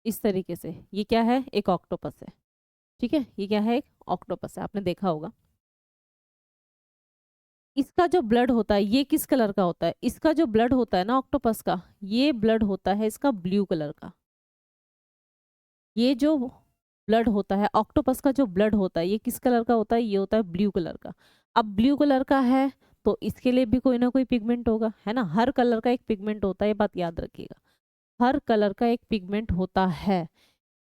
इस तरीके से ये क्या है, एक ऑक्टोपस है, ठीक है। ये क्या है, एक ऑक्टोपस है, आपने देखा होगा। इसका जो ब्लड होता है ये किस कलर का होता है? इसका जो ब्लड होता है ना ऑक्टोपस का, ये ब्लड होता है इसका ब्लू कलर का। ये जो ब्लड होता है ऑक्टोपस का, जो ब्लड होता है ये किस कलर का होता है? ये होता है ब्लू कलर का। अब ब्लू कलर का है तो इसके लिए भी कोई ना कोई पिगमेंट होगा, है ना। हर कलर का एक पिगमेंट होता है, ये बात याद रखिएगा, हर कलर का एक पिगमेंट होता है।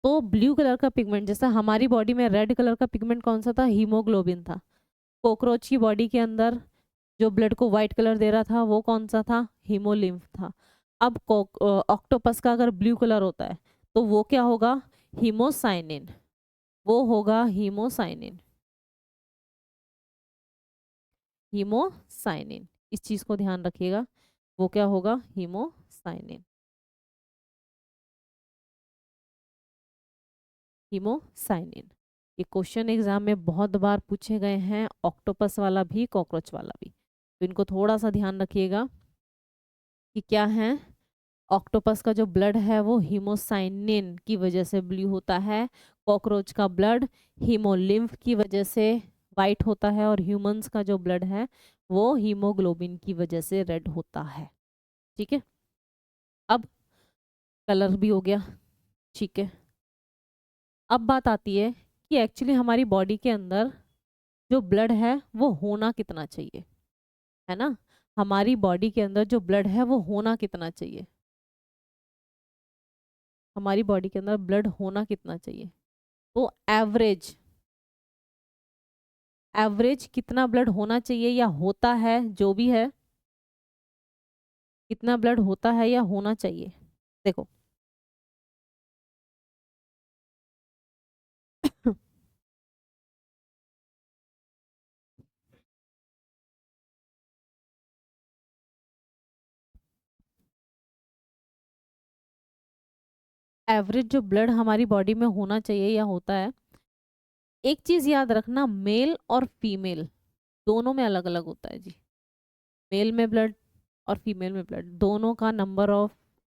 तो ब्लू कलर का पिगमेंट, जैसा हमारी बॉडी में रेड कलर का पिगमेंट कौन सा था? हीमोग्लोबिन था। कॉकरोच की बॉडी के अंदर जो ब्लड को व्हाइट कलर दे रहा था वो कौन सा था? हीमोलिम्फ था। अब ऑक्टोपस का अगर ब्लू कलर होता है तो वो क्या होगा? हीमोसाइनिन। वो होगा हीमोसाइनिन। हीमोसाइनिन, इस चीज को ध्यान रखिएगा, वो क्या होगा? हीमोसाइनिन। हीमोसाइनिन। ये क्वेश्चन एग्जाम में बहुत बार पूछे गए हैं, ऑक्टोपस वाला भी कॉकरोच वाला भी, तो इनको थोड़ा सा ध्यान रखिएगा कि क्या है। ऑक्टोपस का जो ब्लड है वो हीमोसाइनिन की वजह से ब्लू होता है, कॉकरोच का ब्लड हीमोलिम्फ की वजह से वाइट होता है, और ह्यूमंस का जो ब्लड है वो हीमोग्लोबिन की वजह से रेड होता है। ठीक है, अब कलर भी हो गया। ठीक है, अब बात आती है कि एक्चुअली हमारी बॉडी के अंदर जो ब्लड है वो होना कितना चाहिए, है ना। हमारी बॉडी के अंदर जो ब्लड है वो होना कितना चाहिए? हमारी बॉडी के अंदर ब्लड होना कितना चाहिए? तो एवरेज, एवरेज कितना ब्लड होना चाहिए या होता है, जो भी है, कितना ब्लड होता है या होना चाहिए? देखो एवरेज जो ब्लड हमारी बॉडी में होना चाहिए या होता है, एक चीज याद रखना, मेल और फीमेल दोनों में अलग अलग होता है जी। मेल में ब्लड और फीमेल में ब्लड दोनों का नंबर ऑफ,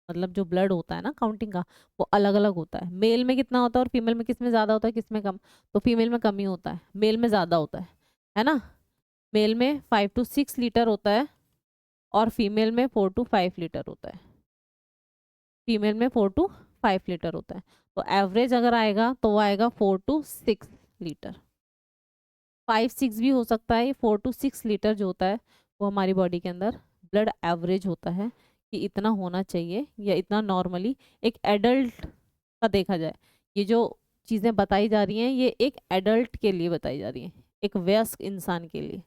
मतलब जो ब्लड होता है ना काउंटिंग का, वो अलग अलग होता है। मेल में कितना होता है और फीमेल में किस में ज़्यादा होता है, किस में कम? तो फीमेल में कम ही होता है, मेल में ज़्यादा होता है ना। मेल में 5 to 6 लीटर होता है और फीमेल में 4 to 5 लीटर होता है। फीमेल में 4 to 5 लीटर होता है। तो एवरेज अगर आएगा तो वो आएगा 4 to 6 लीटर। 5-6 भी हो सकता है। 4 to 6 लीटर जो होता है वो हमारी बॉडी के अंदर ब्लड एवरेज होता है कि इतना होना चाहिए, या इतना नॉर्मली एक एडल्ट का देखा जाए। ये जो चीज़ें बताई जा रही हैं ये एक एडल्ट के लिए बताई जा रही हैं, एक वयस्क इंसान के लिए,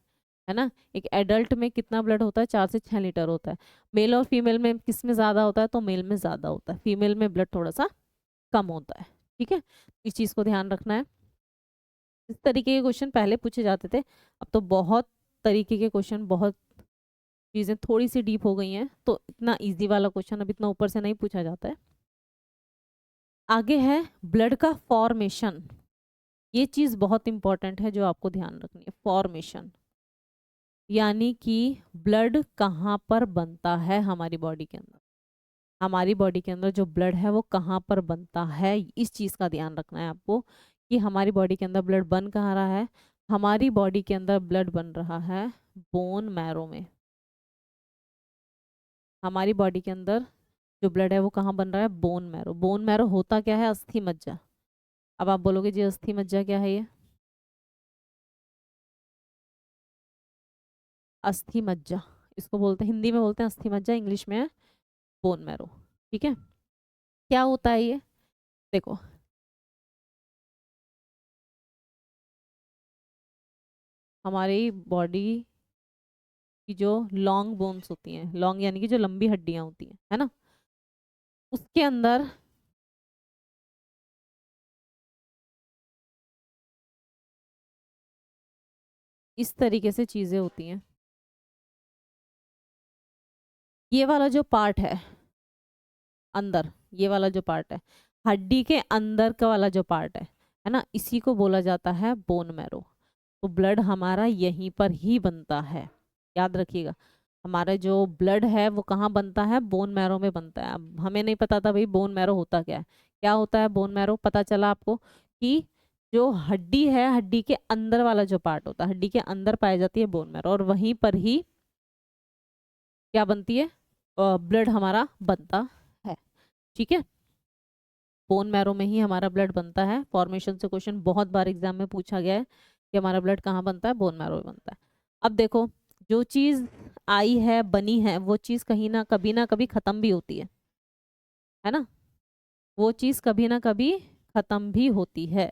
है ना। एक एडल्ट में कितना ब्लड होता है? 4 से 6 लीटर होता है। मेल और फीमेल में किस में ज़्यादा होता है? तो मेल में ज़्यादा होता है, फीमेल में ब्लड थोड़ा सा कम होता है। ठीक है, इस चीज़ को ध्यान रखना है। इस तरीके के क्वेश्चन पहले पूछे जाते थे, अब तो बहुत तरीके के क्वेश्चन, बहुत चीज़ें थोड़ी सी डीप हो गई हैं, तो इतना इजी वाला क्वेश्चन अब इतना ऊपर से नहीं पूछा जाता है। आगे है ब्लड का फॉर्मेशन। ये चीज़ बहुत इंपॉर्टेंट है जो आपको ध्यान रखनी है, फॉर्मेशन यानी कि ब्लड कहाँ पर बनता है हमारी बॉडी के अंदर। हमारी बॉडी के अंदर जो ब्लड है वो कहाँ पर बनता है, इस चीज़ का ध्यान रखना है आपको कि हमारी बॉडी के अंदर ब्लड बन कहाँ रहा है। हमारी बॉडी के अंदर ब्लड बन रहा है बोन मैरो में। हमारी बॉडी के अंदर जो ब्लड है वो कहाँ बन रहा है? Bone marrow. बोन मैरो होता क्या है? अस्थि मज्जा। अब आप बोलोगे जी अस्थि मज्जा क्या है? ये अस्थि मज्जा, इसको बोलते हैं, हिंदी में बोलते हैं अस्थि मज्जा, इंग्लिश में है बोन मैरो। ठीक है, क्या होता है ये? देखो हमारी बॉडी की जो लॉन्ग बोन्स होती हैं, लॉन्ग यानी कि जो लंबी हड्डियां होती हैं, है ना, उसके अंदर इस तरीके से चीजें होती हैं। ये वाला जो पार्ट है अंदर, ये वाला जो पार्ट है हड्डी के अंदर का वाला जो पार्ट है ना, इसी को बोला जाता है बोन मैरो। तो ब्लड हमारा यहीं पर ही बनता है, याद रखिएगा। हमारा जो ब्लड है वो कहाँ बनता है? बोन मैरो में बनता है। अब हमें नहीं पता था भाई बोन मैरो होता क्या है। क्या होता है बोन मैरो? पता चला आपको कि जो हड्डी है, हड्डी के अंदर वाला जो पार्ट होता है, हड्डी के अंदर पाई जाती है बोन मैरो, और वहीं पर ही क्या बनती है, ब्लड हमारा बनता है। ठीक है, बोन मैरो में ही हमारा ब्लड बनता है। फॉर्मेशन से क्वेश्चन बहुत बार एग्जाम में पूछा गया है कि हमारा ब्लड कहाँ बनता है, बोन मैरो में बनता है। अब देखो, जो चीज आई है, बनी है, वो चीज कहीं ना कभी खत्म भी होती है ना, वो चीज कभी ना कभी खत्म भी होती है।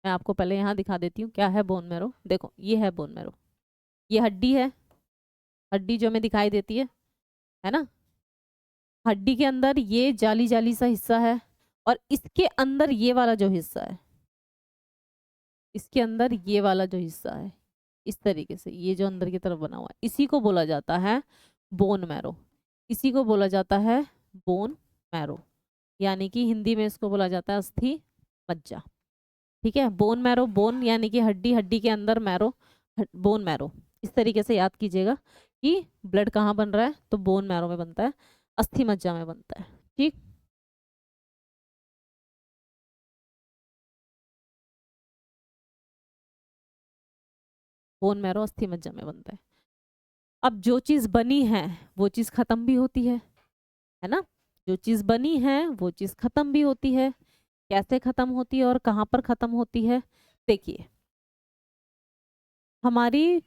मैं आपको पहले यहाँ दिखा देती हूँ क्या है बोन मैरो। देखो, ये है बोन मैरो, ये हड्डी है, हड्डी जो हमें दिखाई देती है ना, हड्डी के अंदर ये जाली जाली सा हिस्सा है, और इसके अंदर ये वाला जो हिस्सा है, इसके अंदर ये वाला जो हिस्सा है, इस तरीके से ये जो अंदर की तरफ बना हुआ है, इसी को बोला जाता है बोन मैरो, इसी को बोला जाता है बोन मैरो, यानी कि हिंदी में इसको बोला जाता है अस्थि मज्जा। ठीक है, बोन मैरो, बोन यानी कि हड्डी, हड्डी के अंदर मैरो, बोन मैरो। इस तरीके से याद कीजिएगा कि ब्लड कहाँ बन रहा है, तो बोन मैरो में बनता है, अस्थि मज्जा में बनता है। ठीक, बोन मैरो अस्थि मज्जा में बनता है। अब जो चीज बनी है वो चीज खत्म भी होती है ना, जो चीज बनी है वो चीज खत्म भी होती है। कैसे खत्म होती है और कहाँ पर खत्म होती है, देखिए, हमारी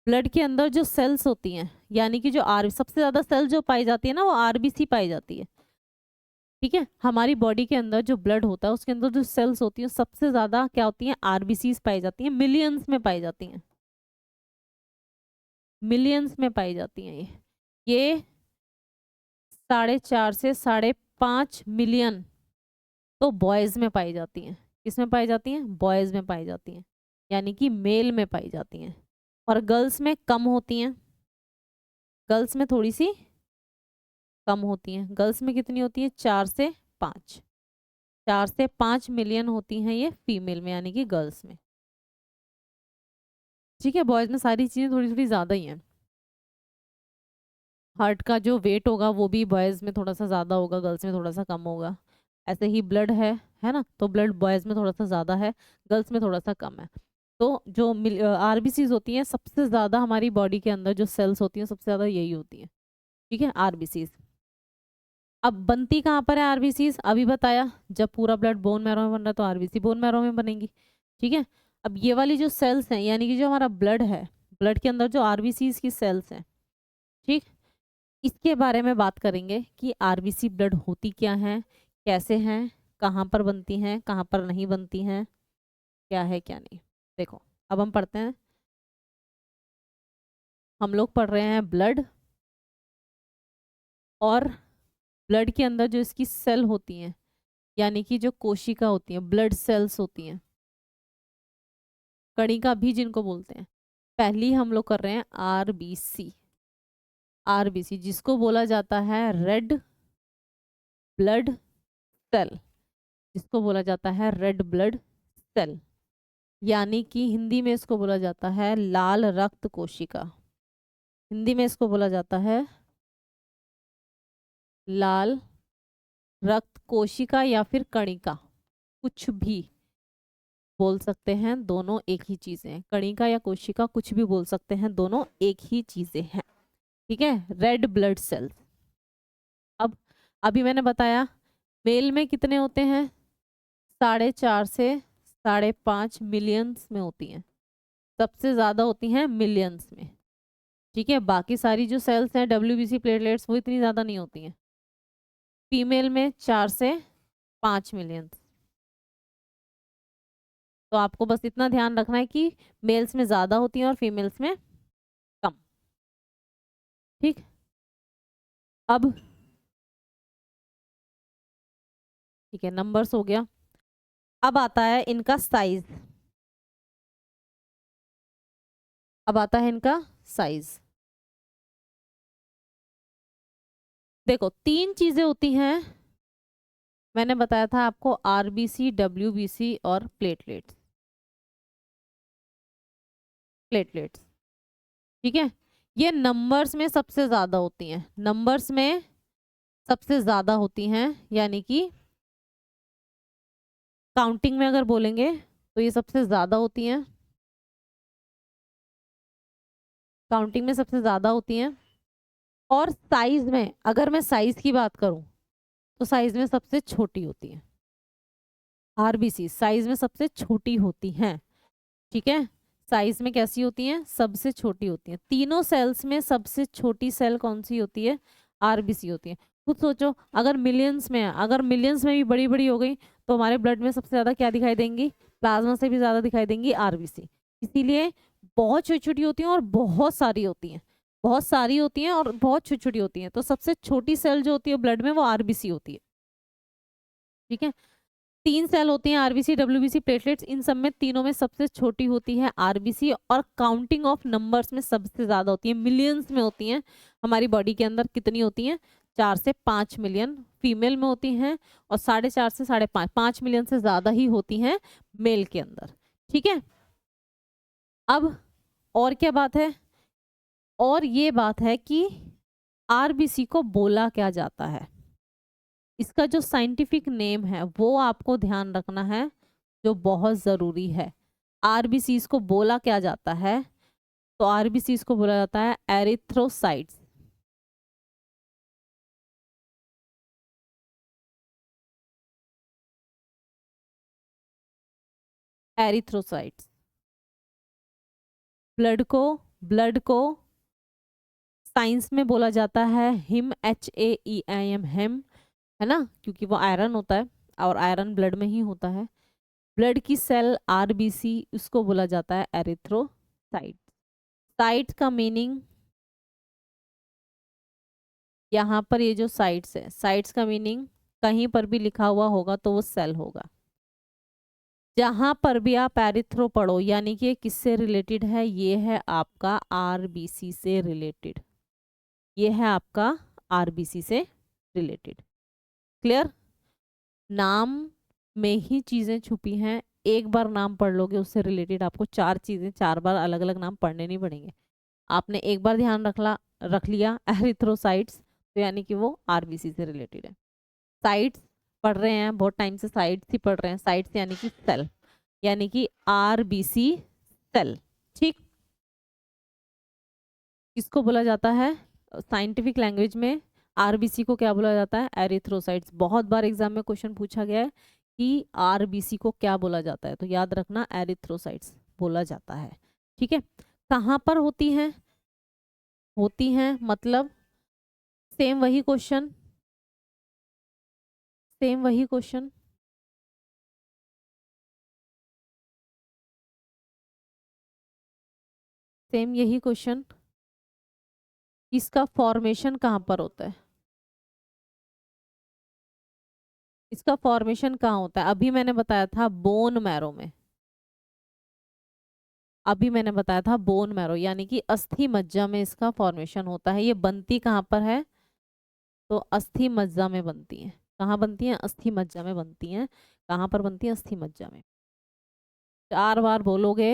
ब्लड के अंदर जो सेल्स होती हैं, यानी कि जो सबसे ज्यादा सेल जो पाई जाती है ना, वो आरबीसी पाई जाती है। ठीक है, हमारी बॉडी के अंदर जो ब्लड होता है उसके अंदर जो सेल्स होती हैं सबसे ज्यादा क्या होती हैं, आरबीसी पाई जाती हैं, मिलियंस में पाई जाती हैं, मिलियंस में पाई जाती हैं। ये 4.5 से 5.5 मिलियन तो बॉयज में पाई जाती हैं। किस में पाई जाती हैं, बॉयज में पाई जाती हैं, यानी कि मेल में पाई जाती हैं। और गर्ल्स में कम होती हैं, गर्ल्स में थोड़ी सी कम होती हैं। गर्ल्स में कितनी होती है, 4 से 5, 4 से 5 मिलियन होती हैं ये फीमेल में, यानी कि गर्ल्स में। ठीक है, बॉयज में सारी चीजें थोड़ी थोड़ी ज्यादा ही हैं। हार्ट का जो वेट होगा वो भी बॉयज में थोड़ा सा ज्यादा होगा, गर्ल्स में थोड़ा सा कम होगा। ऐसे ही ब्लड है ना, तो ब्लड बॉयज में थोड़ा सा ज्यादा है, गर्ल्स में थोड़ा सा कम है। तो जो आरबीसीज होती हैं, सबसे ज्यादा हमारी बॉडी के अंदर जो सेल्स होती हैं सबसे ज्यादा यही होती हैं। ठीक है, आरबीसीज। अब बनती कहाँ पर है आरबीसीज, अभी बताया, जब पूरा ब्लड बोन मैरो में बन रहा है तो आरबीसी बोन मैरो में बनेंगी। ठीक है, अब ये वाली जो सेल्स हैं, यानी कि जो हमारा ब्लड है, ब्लड के अंदर जो आरबीसीज की सेल्स हैं, ठीक, इसके बारे में बात करेंगे कि आरबीसी ब्लड होती क्या है, कैसे हैं, कहाँ पर बनती हैं, कहाँ पर नहीं बनती हैं, क्या है क्या नहीं। देखो, अब हम पढ़ते हैं, हम लोग पढ़ रहे हैं ब्लड, और ब्लड के अंदर जो इसकी सेल होती हैं, यानी कि जो कोशिका होती हैं, ब्लड सेल्स होती हैं, कणिका भी जिनको बोलते हैं। पहली हम लोग कर रहे हैं आरबीसी, आरबीसी जिसको बोला जाता है रेड ब्लड सेल, जिसको बोला जाता है रेड ब्लड सेल, यानी कि हिंदी में इसको बोला जाता है लाल रक्त कोशिका। हिंदी में इसको बोला जाता है लाल रक्त कोशिका या फिर कणिका, कुछ भी बोल सकते हैं, दोनों एक ही चीजें हैं। कणिका या कोशिका कुछ भी बोल सकते हैं, दोनों एक ही चीजें हैं। ठीक है, रेड ब्लड सेल्स। अब अभी मैंने बताया मेल में कितने होते हैं, 4.5 से 5.5 मिलियंस में होती हैं, सबसे ज्यादा होती हैं मिलियंस में। ठीक है, बाकी सारी जो सेल्स हैं, डब्ल्यूबीसी प्लेटलेट्स, वो इतनी ज्यादा नहीं होती हैं। फीमेल में 4 से 5 मिलियन। तो आपको बस इतना ध्यान रखना है कि मेल्स में ज्यादा होती हैं और फीमेल्स में कम। ठीक, अब ठीक है, नंबर्स हो गया। अब आता है इनका साइज, अब आता है इनका साइज। देखो, 3 चीजें होती हैं, मैंने बताया था आपको, आरबीसी, डब्ल्यूबीसी और प्लेटलेट्स, प्लेटलेट्स। ठीक है, ये नंबर्स में सबसे ज्यादा होती हैं, नंबर्स में सबसे ज्यादा होती हैं, यानी कि काउंटिंग में अगर बोलेंगे तो ये सबसे ज्यादा होती हैं, काउंटिंग में सबसे ज्यादा होती हैं। और साइज में अगर मैं साइज की बात करूं तो साइज में सबसे छोटी होती है। आरबीसी साइज में सबसे छोटी होती हैं, ठीक है। साइज में कैसी होती हैं, सबसे छोटी होती हैं। तीनों सेल्स में सबसे छोटी सेल कौन सी होती है, आरबीसी होती है। खुद सोचो, अगर मिलियंस में है, अगर मिलियंस में भी बड़ी बड़ी हो गई तो हमारे ब्लड में सबसे ज्यादा क्या दिखाई देंगी, प्लाज्मा से भी ज्यादा दिखाई देंगी आरबीसी। इसीलिए बहुत छोटी छोटी होती हैं और बहुत सारी होती हैं, बहुत सारी होती हैं और बहुत छोटी छोटी होती हैं। तो सबसे छोटी सेल जो होती है ब्लड में वो आरबीसी होती है, ठीक है। 3 सेल होती हैं आरबीसी, डब्ल्यूबीसी, प्लेटलेट्स। इन सब में तीनों में सबसे छोटी होती है आरबीसी और काउंटिंग ऑफ नंबर्स में सबसे ज्यादा होती है, मिलियंस में होती हैं। हमारी बॉडी के अंदर कितनी होती हैं, 4 से 5 मिलियन फीमेल में होती हैं और 4.5 से 5.5, 5 मिलियन से ज्यादा ही होती हैं मेल के अंदर, ठीक है। अब और क्या बात है, और ये बात है कि आरबीसी को बोला क्या जाता है, इसका जो साइंटिफिक नेम है वो आपको ध्यान रखना है, जो बहुत ज़रूरी है। आरबीसीज को बोला क्या जाता है, तो आरबीसीज को बोला जाता है एरिथ्रोसाइट्स। एरिथ्रोसाइट्स। ब्लड को साइंस में बोला जाता है हिम, HAEIM, हेम, है ना, क्योंकि वो आयरन होता है और आयरन ब्लड में ही होता है। ब्लड की सेल आरबीसी, उसको बोला जाता है एरिथ्रोसाइट। साइट का मीनिंग, यहाँ पर ये जो साइट्स है, साइट्स का मीनिंग कहीं पर भी लिखा हुआ होगा तो वो सेल होगा। जहां पर भी आप एरिथ्रो पढ़ो, यानी कि ये किससे रिलेटेड है, ये है आपका आरबीसी से रिलेटेड, ये है आपका आरबीसी से रिलेटेड। क्लियर। नाम में ही चीजें छुपी हैं, एक बार नाम पढ़ लोगे उससे रिलेटेड आपको 4 चीजें 4 बार अलग अलग नाम पढ़ने नहीं पड़ेंगे। आपने एक बार ध्यान रख लिया एरिथ्रोसाइट्स, तो यानी कि वो आरबीसी से रिलेटेड है। साइट्स पढ़ रहे हैं बहुत टाइम से, साइट्स ही पढ़ रहे हैं, साइट्स यानी कि सेल, यानी कि आरबीसी सेल, ठीक। किसको बोला जाता है साइंटिफिक लैंग्वेज में, आरबीसी को क्या बोला जाता है, एरिथ्रोसाइट्स। बहुत बार एग्जाम में क्वेश्चन पूछा गया है कि आरबीसी को क्या बोला जाता है, तो याद रखना एरिथ्रोसाइट्स बोला जाता है, ठीक है। कहाँ पर होती हैं मतलब सेम वही क्वेश्चन, सेम वही क्वेश्चन, सेम यही क्वेश्चन, इसका फॉर्मेशन कहाँ पर होता है, इसका फॉर्मेशन कहाँ होता है। अभी मैंने बताया था बोन मैरो में, अभी मैंने बताया था बोन मैरो यानी कि अस्थि मज्जा में इसका फॉर्मेशन होता है। ये बनती कहाँ पर है, तो अस्थि मज्जा में बनती है। कहाँ बनती है, अस्थि मज्जा में बनती हैं। कहाँ पर बनती है, अस्थि मज्जा में। 4 बार बोलोगे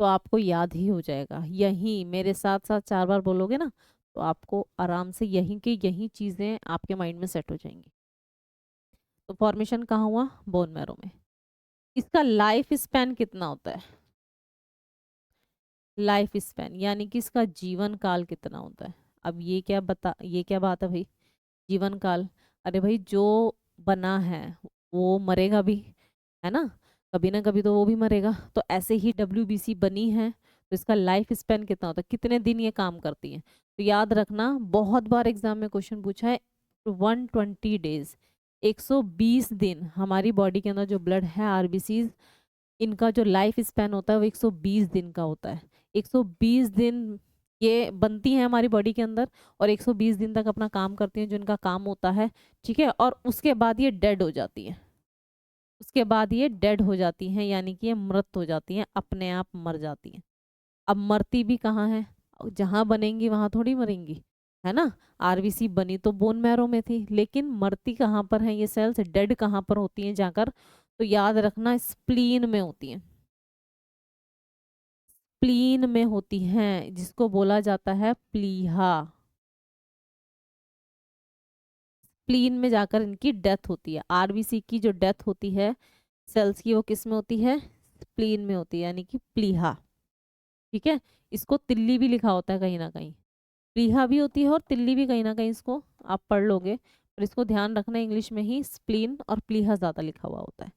तो आपको याद ही हो जाएगा, यही मेरे साथ साथ 4 बार बोलोगे ना तो आपको आराम से यहीं की यही चीजें आपके माइंड में सेट हो जाएंगी। तो फॉर्मेशन कहाँ हुआ, बोन मैरो में। इसका लाइफ स्पैन कितना होता है, लाइफ स्पैन यानी कि इसका जीवन काल कितना होता है। अब ये क्या बात है भाई, जीवन काल। अरे भाई जो बना है वो मरेगा भी, है ना, कभी ना कभी तो वो भी मरेगा। तो ऐसे ही डब्ल्यूबीसी बनी है तो इसका लाइफ स्पैन कितना होता है, कितने दिन ये काम करती है। तो याद रखना, बहुत बार एग्जाम में क्वेश्चन पूछा है, 120 डेज, 120 दिन हमारी बॉडी के अंदर जो ब्लड है आरबीसीज, इनका जो लाइफ स्पैन होता है वो 120 दिन का होता है। 120 दिन ये बनती हैं हमारी बॉडी के अंदर और 120 दिन तक अपना काम करती हैं, जो इनका काम होता है, ठीक है। और उसके बाद ये डेड हो जाती है, उसके बाद ये डेड हो जाती हैं, यानी कि ये मृत हो जाती हैं, अपने आप मर जाती हैं। अब मरती भी कहाँ है, जहाँ बनेंगी वहां थोड़ी मरेंगी, है ना। आरबीसी बनी तो बोन मैरो में थी, लेकिन मरती कहाँ पर है ये सेल्स, डेड कहाँ पर होती हैं जाकर, तो याद रखना स्प्लीन में होती हैं, स्प्लीन में होती हैं, जिसको बोला जाता है प्लीहा। स्प्लीन में जाकर इनकी डेथ होती है, आरबीसी की जो डेथ होती है सेल्स की वो किस में होती है, स्प्लीन में होती है, यानी कि प्लीहा। ठीक है, इसको तिल्ली भी लिखा होता है कहीं ना कहीं, प्लीहा भी होती है और तिल्ली भी कहीं ना कहीं, इसको आप पढ़ लोगे, पर इसको ध्यान रखना इंग्लिश में ही स्प्लीन और प्लीहा ज्यादा लिखा हुआ होता है।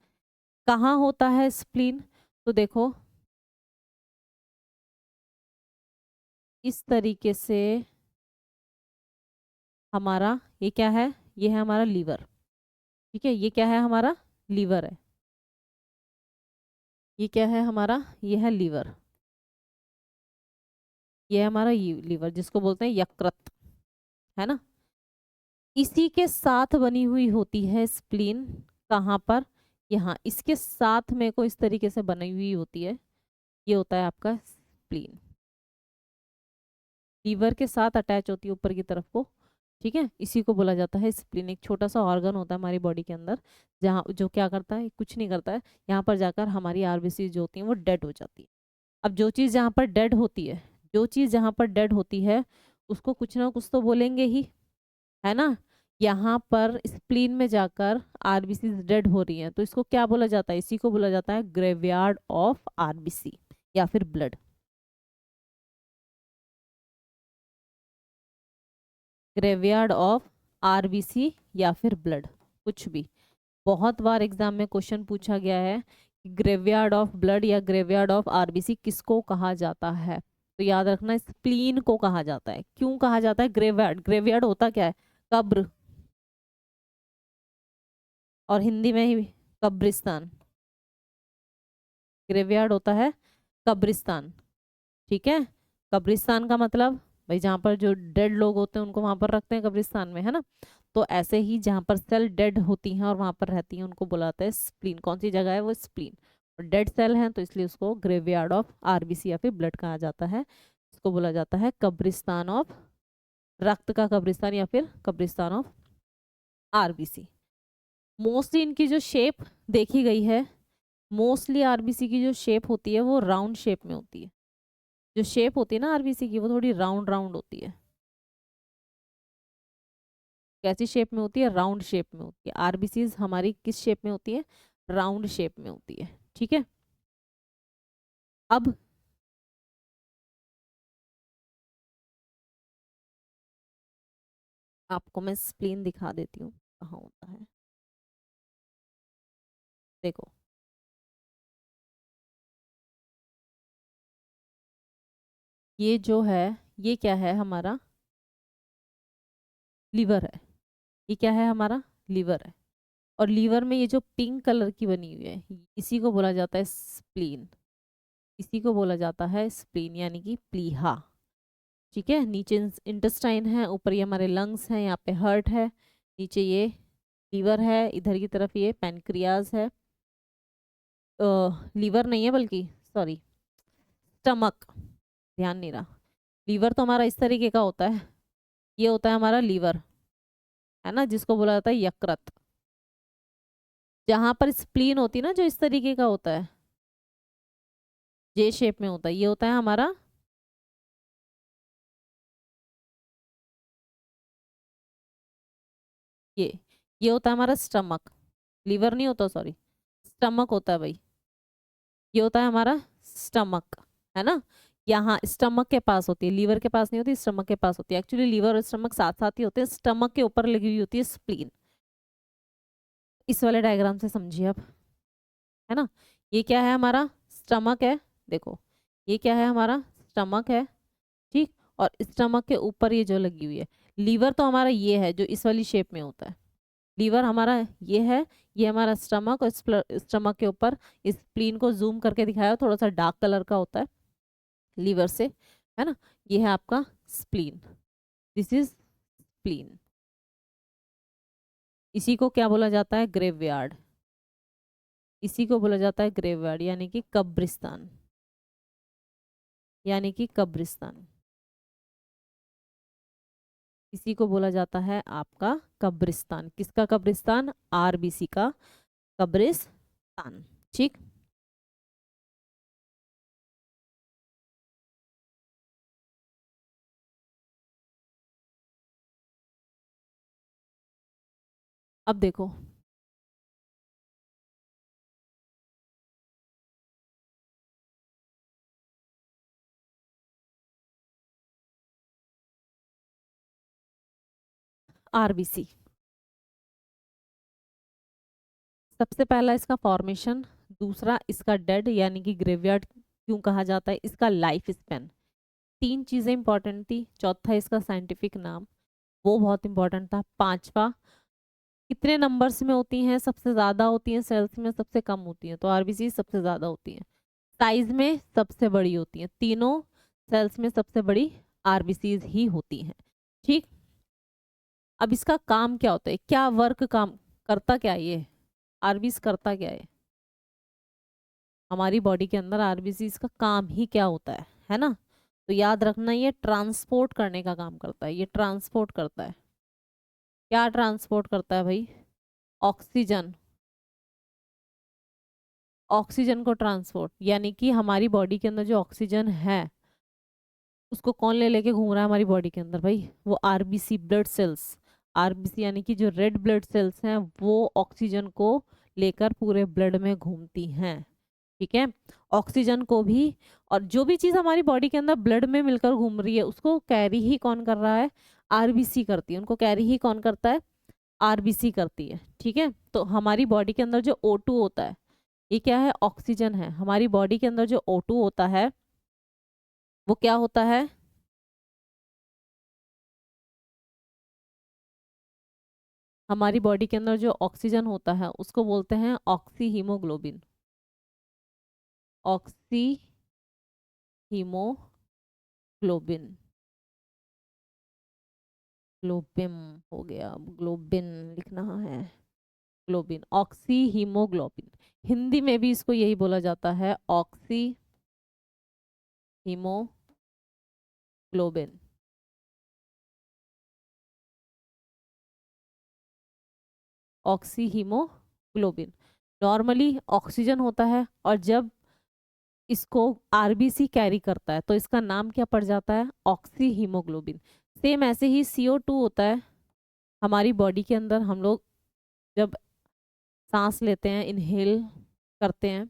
कहाँ होता है स्प्लीन, तो देखो इस तरीके से हमारा ये क्या है, ये है हमारा लीवर। ठीक है, ये क्या है हमारा, लीवर है। ये क्या है हमारा, ये है लीवर। ये है हमारा लीवर जिसको बोलते हैं यकृत, है ना। इसी के साथ बनी हुई होती है स्प्लीन। कहाँ पर, यहाँ इसके साथ में को इस तरीके से बनी हुई होती है, ये होता है आपका स्प्लीन। लीवर के साथ अटैच होती है ऊपर की तरफ को। ठीक है, इसी को बोला जाता है स्प्लीन। एक छोटा सा ऑर्गन होता है हमारी बॉडी के अंदर, जहाँ जो क्या करता है, कुछ नहीं करता है, यहाँ पर जाकर हमारी आरबीसी जो होती है वो डेड हो जाती है। अब जो चीज़ जहाँ पर डेड होती है, जो चीज़ जहाँ पर डेड होती है उसको कुछ ना कुछ तो बोलेंगे ही, है ना। यहाँ पर स्प्लीन में जाकर आरबीसी डेड हो रही है, तो इसको क्या बोला जाता है, इसी को बोला जाता है ग्रेवयार्ड ऑफ आरबीसी या फिर ब्लड। ग्रेवयार्ड ऑफ आरबीसी या फिर ब्लड, कुछ भी। बहुत बार एग्जाम में क्वेश्चन पूछा गया है कि ग्रेवयार्ड ऑफ ब्लड या ग्रेवयार्ड ऑफ आरबीसी किसको कहा जाता है, तो याद रखना स्प्लीन को कहा जाता है। क्यों कहा जाता है ग्रेवयार्ड, ग्रेवयार्ड होता क्या है, कब्र, और हिंदी में ही कब्रिस्तान। ग्रेवयार्ड होता है कब्रिस्तान। ठीक है, कब्रिस्तान का मतलब भाई जहाँ पर जो डेड लोग होते हैं उनको वहां पर रखते हैं कब्रिस्तान में, है ना। तो ऐसे ही जहाँ पर सेल डेड होती हैं और वहां पर रहती हैं उनको बुलाते हैं स्प्लीन। कौन सी जगह है वो, स्प्लीन। और डेड सेल हैं तो इसलिए उसको ग्रेवयार्ड ऑफ आरबीसी या फिर ब्लड कहा जाता है। इसको बोला जाता है कब्रिस्तान ऑफ, रक्त का कब्रिस्तान या फिर कब्रिस्तान ऑफ आरबीसी। मोस्टली इनकी जो शेप देखी गई है, मोस्टली आरबीसी की जो शेप होती है वो राउंड शेप में होती है। जो शेप होती है ना आरबीसी की वो थोड़ी राउंड राउंड होती है। कैसी शेप में होती है, राउंड शेप में होती है। आरबीसी हमारी किस शेप में होती है, राउंड शेप में होती है। ठीक है, अब आपको मैं स्प्लीन दिखा देती हूँ कहाँ होता है। देखो ये जो है, ये क्या है हमारा, लीवर है। ये क्या है हमारा, लीवर है। और लीवर में ये जो पिंक कलर की बनी हुई है, इसी को बोला जाता है स्प्लीन। इसी को बोला जाता है स्प्लीन यानी कि प्लीहा। ठीक है, नीचे इंटेस्टाइन है, ऊपर ये हमारे लंग्स हैं, यहाँ पे हार्ट है, नीचे ये लीवर है, इधर की तरफ ये पैनक्रियाज है, लीवर नहीं है बल्कि सॉरी स्टमक, ध्यान नहीं रहा। लीवर तो हमारा इस तरीके का होता है, ये होता है हमारा लीवर, है ना, जिसको बोला जाता है यकृत। जहां पर स्प्लीन होती है ना, जो इस तरीके का होता है, जे शेप में होता है, ये होता है हमारा, ये ये होता है हमारा स्टमक। लीवर नहीं होता, सॉरी, स्टमक होता है भाई। ये होता है हमारा स्टमक, है ना। यहाँ स्टमक के पास होती है, लीवर के पास नहीं होती, स्टमक के पास होती है। एक्चुअली लीवर और स्टमक साथ साथ ही होते हैं, स्टमक के ऊपर लगी हुई होती है स्प्लीन। इस वाले डायग्राम से समझिए आप, है ना। ये क्या है हमारा, स्टमक है, देखो ये क्या है हमारा, स्टमक है। ठीक, और स्टमक के ऊपर ये जो लगी हुई है, लीवर तो हमारा ये है जो इस वाली शेप में होता है, लीवर हमारा ये है, ये हमारा स्टमक, और स्टमक के ऊपर इस स्प्लीन को जूम करके दिखाया, थोड़ा सा डार्क कलर का होता है लीवर से, है ना। ये है आपका स्प्लीन, दिस इज स्प्लीन। इसी को क्या बोला जाता है, ग्रेवयार्ड। इसी को बोला जाता है ग्रेवयार्ड यानी कि कब्रिस्तान, यानी कि कब्रिस्तान। इसी को बोला जाता है आपका कब्रिस्तान। किसका कब्रिस्तान, आरबीसी का कब्रिस्तान। ठीक, अब देखो आरबीसी। सबसे पहला इसका फॉर्मेशन, दूसरा इसका डेड यानी कि ग्रेवयार्ड क्यों कहा जाता है, इसका लाइफ स्पेन, तीन चीजें इंपॉर्टेंट थी। चौथा इसका साइंटिफिक नाम, वो बहुत इंपॉर्टेंट था। पांचवा कितने नंबर्स में होती हैं, सबसे ज्यादा होती हैं सेल्स में, सबसे कम होती हैं, तो आरबीसी सबसे ज्यादा होती हैं। साइज में सबसे बड़ी होती हैं, तीनों सेल्स में सबसे बड़ी आरबीसीज ही होती हैं। ठीक, अब इसका काम क्या होता है, क्या वर्क काम करता, क्या ये आरबीसी करता क्या है हमारी बॉडी के अंदर, आरबीसी का काम ही क्या होता है ना। तो याद रखना ये ट्रांसपोर्ट करने का काम करता है, ये ट्रांसपोर्ट करता है। क्या ट्रांसपोर्ट करता है भाई, ऑक्सीजन, ऑक्सीजन को ट्रांसपोर्ट, यानी कि हमारी बॉडी के अंदर जो ऑक्सीजन है उसको कौन ले लेके घूम रहा है हमारी बॉडी के अंदर भाई, वो आरबीसी ब्लड सेल्स। आरबीसी यानी कि जो रेड ब्लड सेल्स हैं वो ऑक्सीजन को लेकर पूरे ब्लड में घूमती हैं। ठीक है, ऑक्सीजन को भी, और जो भी चीज हमारी बॉडी के अंदर ब्लड में मिलकर घूम रही है उसको कैरी ही कौन कर रहा है, आरबीसी करती है, उनको कैरी ही कौन करता है, आरबीसी करती है। ठीक है, तो हमारी बॉडी के अंदर जो O2 होता है ये क्या है, ऑक्सीजन है। हमारी बॉडी के अंदर जो O2 होता है वो क्या होता है, हमारी बॉडी के अंदर जो ऑक्सीजन होता है उसको बोलते हैं oxy haemoglobin, oxy haemoglobin, globin हो गया, ग्लोबिन लिखना है, ग्लोबिन, ऑक्सी हीमोग्लोबिन। हिंदी में भी इसको यही बोला जाता है, oxy haemoglobin. Oxy haemoglobin normally oxygen होता है, और जब इसको आरबीसी कैरी करता है तो इसका नाम क्या पड़ जाता है, ऑक्सी हीमोग्लोबिन। सेम ऐसे ही CO2 होता है हमारी बॉडी के अंदर, हम लोग जब सांस लेते हैं, इनहेल करते हैं,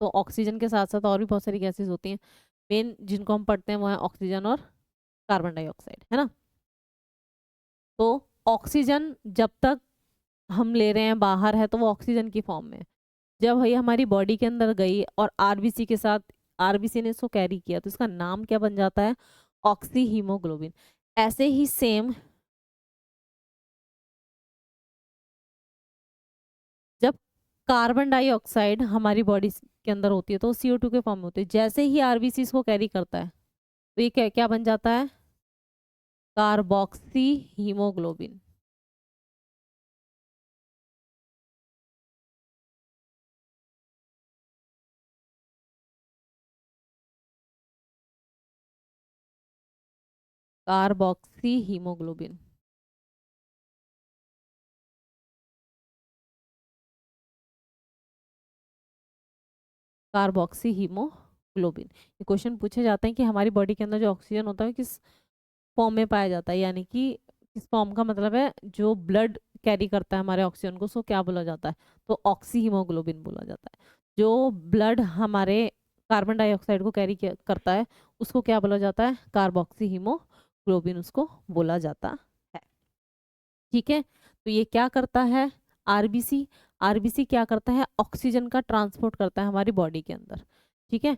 तो ऑक्सीजन के साथ साथ और भी बहुत सारी गैसेस होती हैं, मेन जिनको हम पढ़ते हैं वो है ऑक्सीजन और कार्बन डाइऑक्साइड, है ना। तो ऑक्सीजन जब तक हम ले रहे हैं बाहर है तो वो ऑक्सीजन की फॉर्म में, जब वही हमारी बॉडी के अंदर गई और आरबीसी के साथ, आरबीसी ने इसको कैरी किया तो इसका नाम क्या बन जाता है, ऑक्सी हीमोग्लोबिन। ऐसे ही सेम जब कार्बन डाइऑक्साइड हमारी बॉडी के अंदर होती है तो CO2 के फॉर्म में होती है, जैसे ही आरबीसी इसको कैरी करता है तो ये क्या क्या बन जाता है, carboxy haemoglobin. Carboxy haemoglobin, carboxy haemoglobin. ये क्वेश्चन पूछे जाते हैं कि हमारी बॉडी के अंदर जो ऑक्सीजन होता है किस फॉर्म में पाया जाता है, यानी कि किस फॉर्म का मतलब है, जो ब्लड कैरी करता है हमारे ऑक्सीजन को, उसको क्या बोला जाता है, तो ऑक्सी हीमोग्लोबिन बोला जाता है। जो ब्लड हमारे कार्बन डाइऑक्साइड को कैरी करता है उसको क्या बोला जाता है, कार्बोक्सी हीमोग्लोबिन उसको बोला जाता है। ठीक है, तो ये क्या करता है, आरबीसी, आरबीसी क्या करता है, ऑक्सीजन का ट्रांसपोर्ट करता है हमारी बॉडी के अंदर। ठीक है,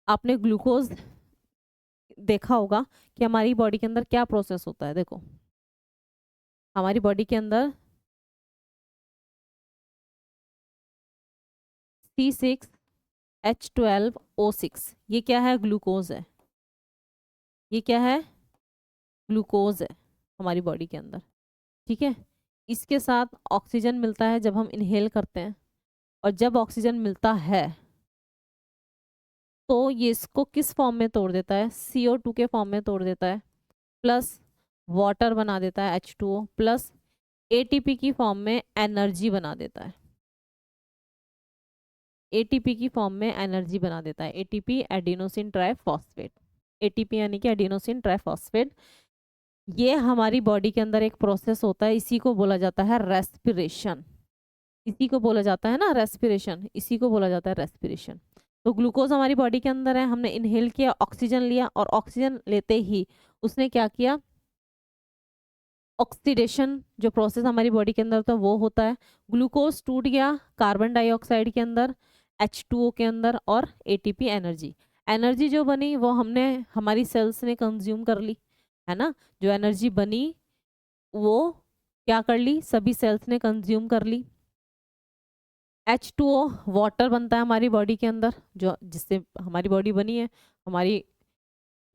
आपने ग्लूकोज देखा होगा कि हमारी बॉडी के अंदर क्या प्रोसेस होता है, देखो हमारी बॉडी के अंदर C6H12O6, ये क्या है, ग्लूकोज है, ये क्या है, ग्लूकोज है हमारी बॉडी के अंदर। ठीक है, इसके साथ ऑक्सीजन मिलता है जब हम इनहेल करते हैं, और जब ऑक्सीजन मिलता है तो ये इसको किस फॉर्म में तोड़ देता है, CO2 के फॉर्म में तोड़ देता है, प्लस वाटर बना देता है H2O, प्लस ATP की फॉर्म में एनर्जी बना देता है, ATP की फॉर्म में एनर्जी बना देता है, ATP एडिनोसिन ट्राइफॉस्फेट, ATP यानी कि एडिनोसिन ट्राइफॉस्फेट। ये हमारी बॉडी के अंदर एक प्रोसेस होता है, इसी को बोला जाता है रेस्पिरेशन, इसी को बोला जाता है ना रेस्पिरेशन, इसी को बोला जाता है रेस्पिरेशन। तो ग्लूकोज हमारी बॉडी के अंदर है, हमने इनहेल किया, ऑक्सीजन लिया, और ऑक्सीजन लेते ही उसने क्या किया, ऑक्सीडेशन जो प्रोसेस हमारी बॉडी के अंदर होता है वो होता है, ग्लूकोज टूट गया कार्बन डाइऑक्साइड के अंदर, H2O के अंदर, और ATP एनर्जी। एनर्जी जो बनी वो हमने हमारी सेल्स ने कंज्यूम कर ली, है ना। जो एनर्जी बनी वो क्या कर ली, सभी सेल्स ने कंज्यूम कर ली। H2O वाटर बनता है हमारी बॉडी के अंदर, जो जिससे हमारी बॉडी बनी है। हमारी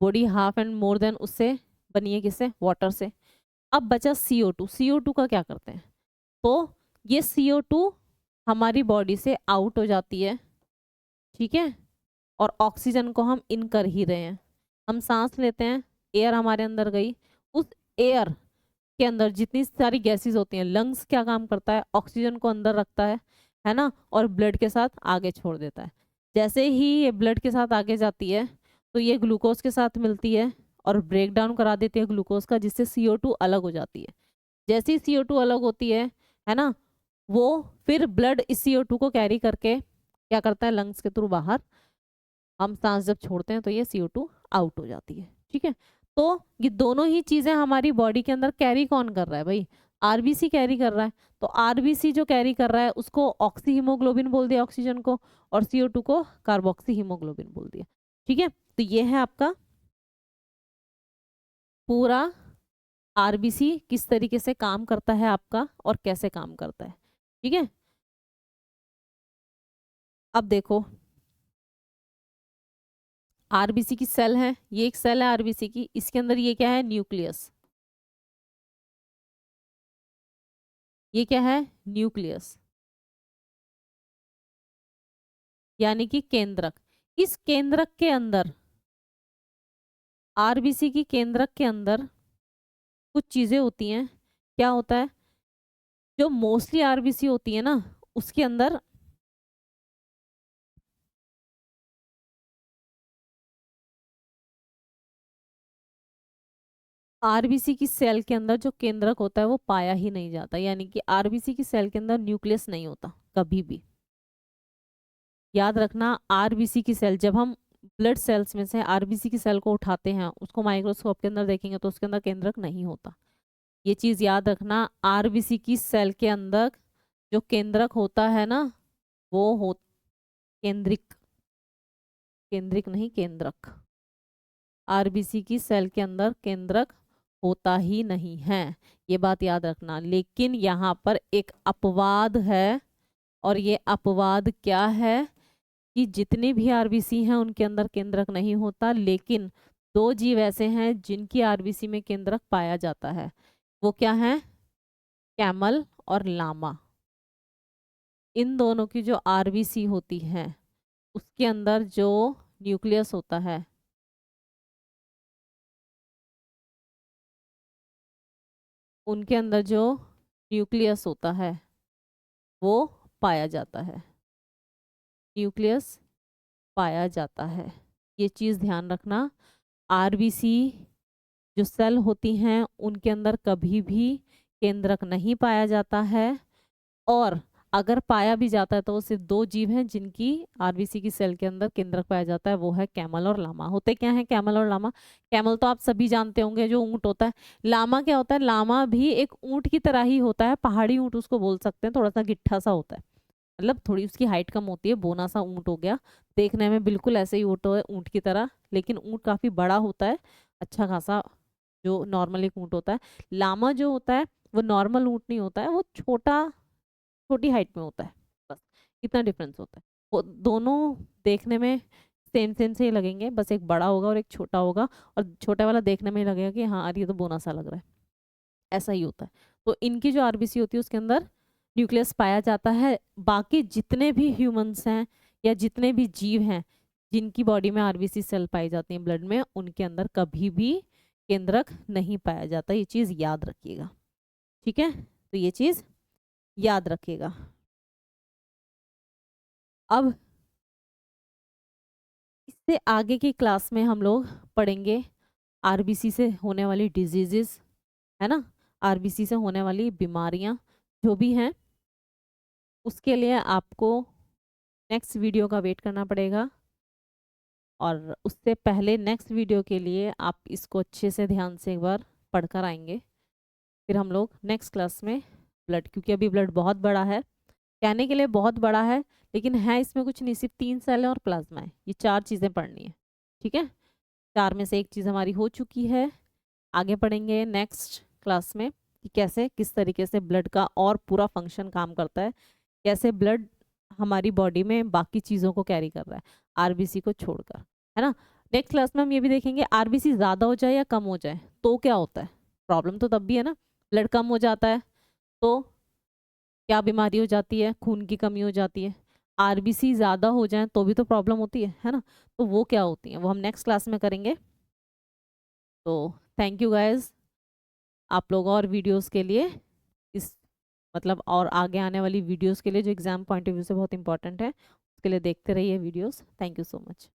body half and more than उससे बनी है, किससे, वाटर से। अब बचा CO2। CO2 का क्या करते हैं, तो ये CO2 हमारी बॉडी से आउट हो जाती है, ठीक है, और ऑक्सीजन को हम इन कर ही रहे हैं। हम सांस लेते हैं, एयर हमारे अंदर गई, उस एयर के अंदर जितनी सारी गैसेस होती हैं, लंग्स क्या काम करता है, ऑक्सीजन को अंदर रखता है ना, और ब्लड के साथ आगे छोड़ देता है। जैसे ही ये ब्लड के साथ आगे जाती है तो ये ग्लूकोज के साथ मिलती है और ब्रेक डाउन करा देती है ग्लूकोज का, जिससे CO2 अलग हो जाती है। जैसे ही CO2 अलग होती है ना, वो फिर ब्लड इस CO2 को कैरी करके क्या करता है, लंग्स के थ्रू बाहर। हम सांस जब छोड़ते हैं तो ये CO2 आउट हो जाती है, ठीक है। तो ये दोनों ही चीजें हमारी बॉडी के अंदर कैरी कौन कर रहा है भाई, RBC कैरी कर रहा है। तो RBC जो कैरी कर रहा है उसको ऑक्सी हीमोग्लोबिन बोल दिया ऑक्सीजन को, और CO2 को कार्बोक्सी हीमोग्लोबिन बोल दिया, ठीक है। तो ये है आपका पूरा RBC किस तरीके से काम करता है आपका, और कैसे काम करता है, ठीक है। अब देखो RBC की सेल है, ये एक सेल है RBC की, इसके अंदर ये क्या है, न्यूक्लियस। ये क्या है, न्यूक्लियस, यानी कि केंद्रक। इस केंद्रक के अंदर, RBC की केंद्रक के अंदर कुछ चीजें होती हैं। क्या होता है, जो मोस्टली RBC होती है ना, उसके अंदर RBC की सेल के अंदर जो केंद्रक होता है वो पाया ही नहीं जाता, यानी कि RBC की सेल के अंदर न्यूक्लियस नहीं होता कभी भी। याद रखना, RBC की सेल, जब हम ब्लड सेल्स में से RBC की सेल को उठाते हैं, उसको माइक्रोस्कोप के अंदर देखेंगे तो उसके अंदर केंद्रक नहीं होता। ये चीज याद रखना, RBC की सेल के अंदर जो केंद्रक होता है ना, वो हो केंद्रिक, केंद्रिक नहीं केंद्रक। RBC की सेल के अंदर केंद्रक होता ही नहीं है, ये बात याद रखना। लेकिन यहाँ पर एक अपवाद है, और ये अपवाद क्या है कि जितने भी RBC हैं उनके अंदर केंद्रक नहीं होता, लेकिन दो जीव ऐसे हैं जिनकी RBC में केंद्रक पाया जाता है। वो क्या है, कैमल और लामा। इन दोनों की जो RBC होती है उसके अंदर जो न्यूक्लियस होता है, उनके अंदर जो न्यूक्लियस होता है वो पाया जाता है, न्यूक्लियस पाया जाता है। ये चीज़ ध्यान रखना, RBC जो सेल होती हैं उनके अंदर कभी भी केंद्रक नहीं पाया जाता है, और अगर पाया भी जाता है तो वो सिर्फ दो जीव हैं जिनकी RBC की सेल के अंदर केंद्रक पाया जाता है, वो है कैमल और लामा। होते क्या है कैमल और लामा, कैमल तो आप सभी जानते होंगे जो ऊंट होता है। लामा क्या होता है, लामा भी एक ऊंट की तरह ही होता है, पहाड़ी ऊंट उसको बोल सकते हैं, थोड़ा सा गिट्ठा सा होता है, मतलब थोड़ी उसकी हाइट कम होती है, बोना सा ऊंट हो गया। देखने में बिल्कुल ऐसे ही ऊँट है, ऊँट की तरह, लेकिन ऊँट काफी बड़ा होता है, अच्छा खासा, जो नॉर्मल एक ऊँट होता है। लामा जो होता है वो नॉर्मल ऊँट नहीं होता है, वो छोटा, छोटी हाइट में होता है, बस इतना डिफरेंस होता है। वो दोनों देखने में सेम सेम से ही लगेंगे, बस एक बड़ा होगा और एक छोटा होगा, और छोटे वाला देखने में ही लगेगा कि हाँ अरे ये तो बोना सा लग रहा है, ऐसा ही होता है। तो इनकी जो RBC होती है उसके अंदर न्यूक्लियस पाया जाता है। बाकी जितने भी ह्यूमंस हैं या जितने भी जीव हैं जिनकी बॉडी में RBC सेल पाई जाती हैं ब्लड में, उनके अंदर कभी भी केंद्रक नहीं पाया जाता, ये चीज़ याद रखिएगा, ठीक है। तो ये चीज़ याद रखिएगा। अब इससे आगे की क्लास में हम लोग पढ़ेंगे RBC से होने वाली डिजीजेस, है ना, RBC से होने वाली बीमारियां जो भी हैं, उसके लिए आपको नेक्स्ट वीडियो का वेट करना पड़ेगा। और उससे पहले नेक्स्ट वीडियो के लिए आप इसको अच्छे से ध्यान से एक बार पढ़कर आएंगे, फिर हम लोग नेक्स्ट क्लास में ब्लड, क्योंकि अभी ब्लड बहुत बड़ा है, कहने के लिए बहुत बड़ा है लेकिन है इसमें कुछ नहीं, सिर्फ 3 सेल है और प्लाज्मा है, ये 4 चीज़ें पढ़नी है। ठीक है, 4 में से एक चीज़ हमारी हो चुकी है। आगे पढ़ेंगे नेक्स्ट क्लास में कि कैसे किस तरीके से ब्लड का और पूरा फंक्शन काम करता है, कैसे ब्लड हमारी बॉडी में बाकी चीज़ों को कैरी कर रहा है आरबीसी को छोड़कर, है ना। नेक्स्ट क्लास में हम ये भी देखेंगे आरबीसी ज़्यादा हो जाए या कम हो जाए तो क्या होता है, प्रॉब्लम तो तब भी है ना। ब्लड कम हो जाता है तो क्या बीमारी हो जाती है, खून की कमी हो जाती है। आरबीसी ज़्यादा हो जाए तो भी तो प्रॉब्लम होती है ना। तो वो क्या होती है वो हम नेक्स्ट क्लास में करेंगे। तो थैंक यू गाइज, आप लोग और वीडियोस के लिए इस मतलब और आगे आने वाली वीडियोस के लिए जो एग्जाम पॉइंट ऑफ व्यू से बहुत इंपॉर्टेंट है उसके लिए देखते रहिए videos. Thank you so much.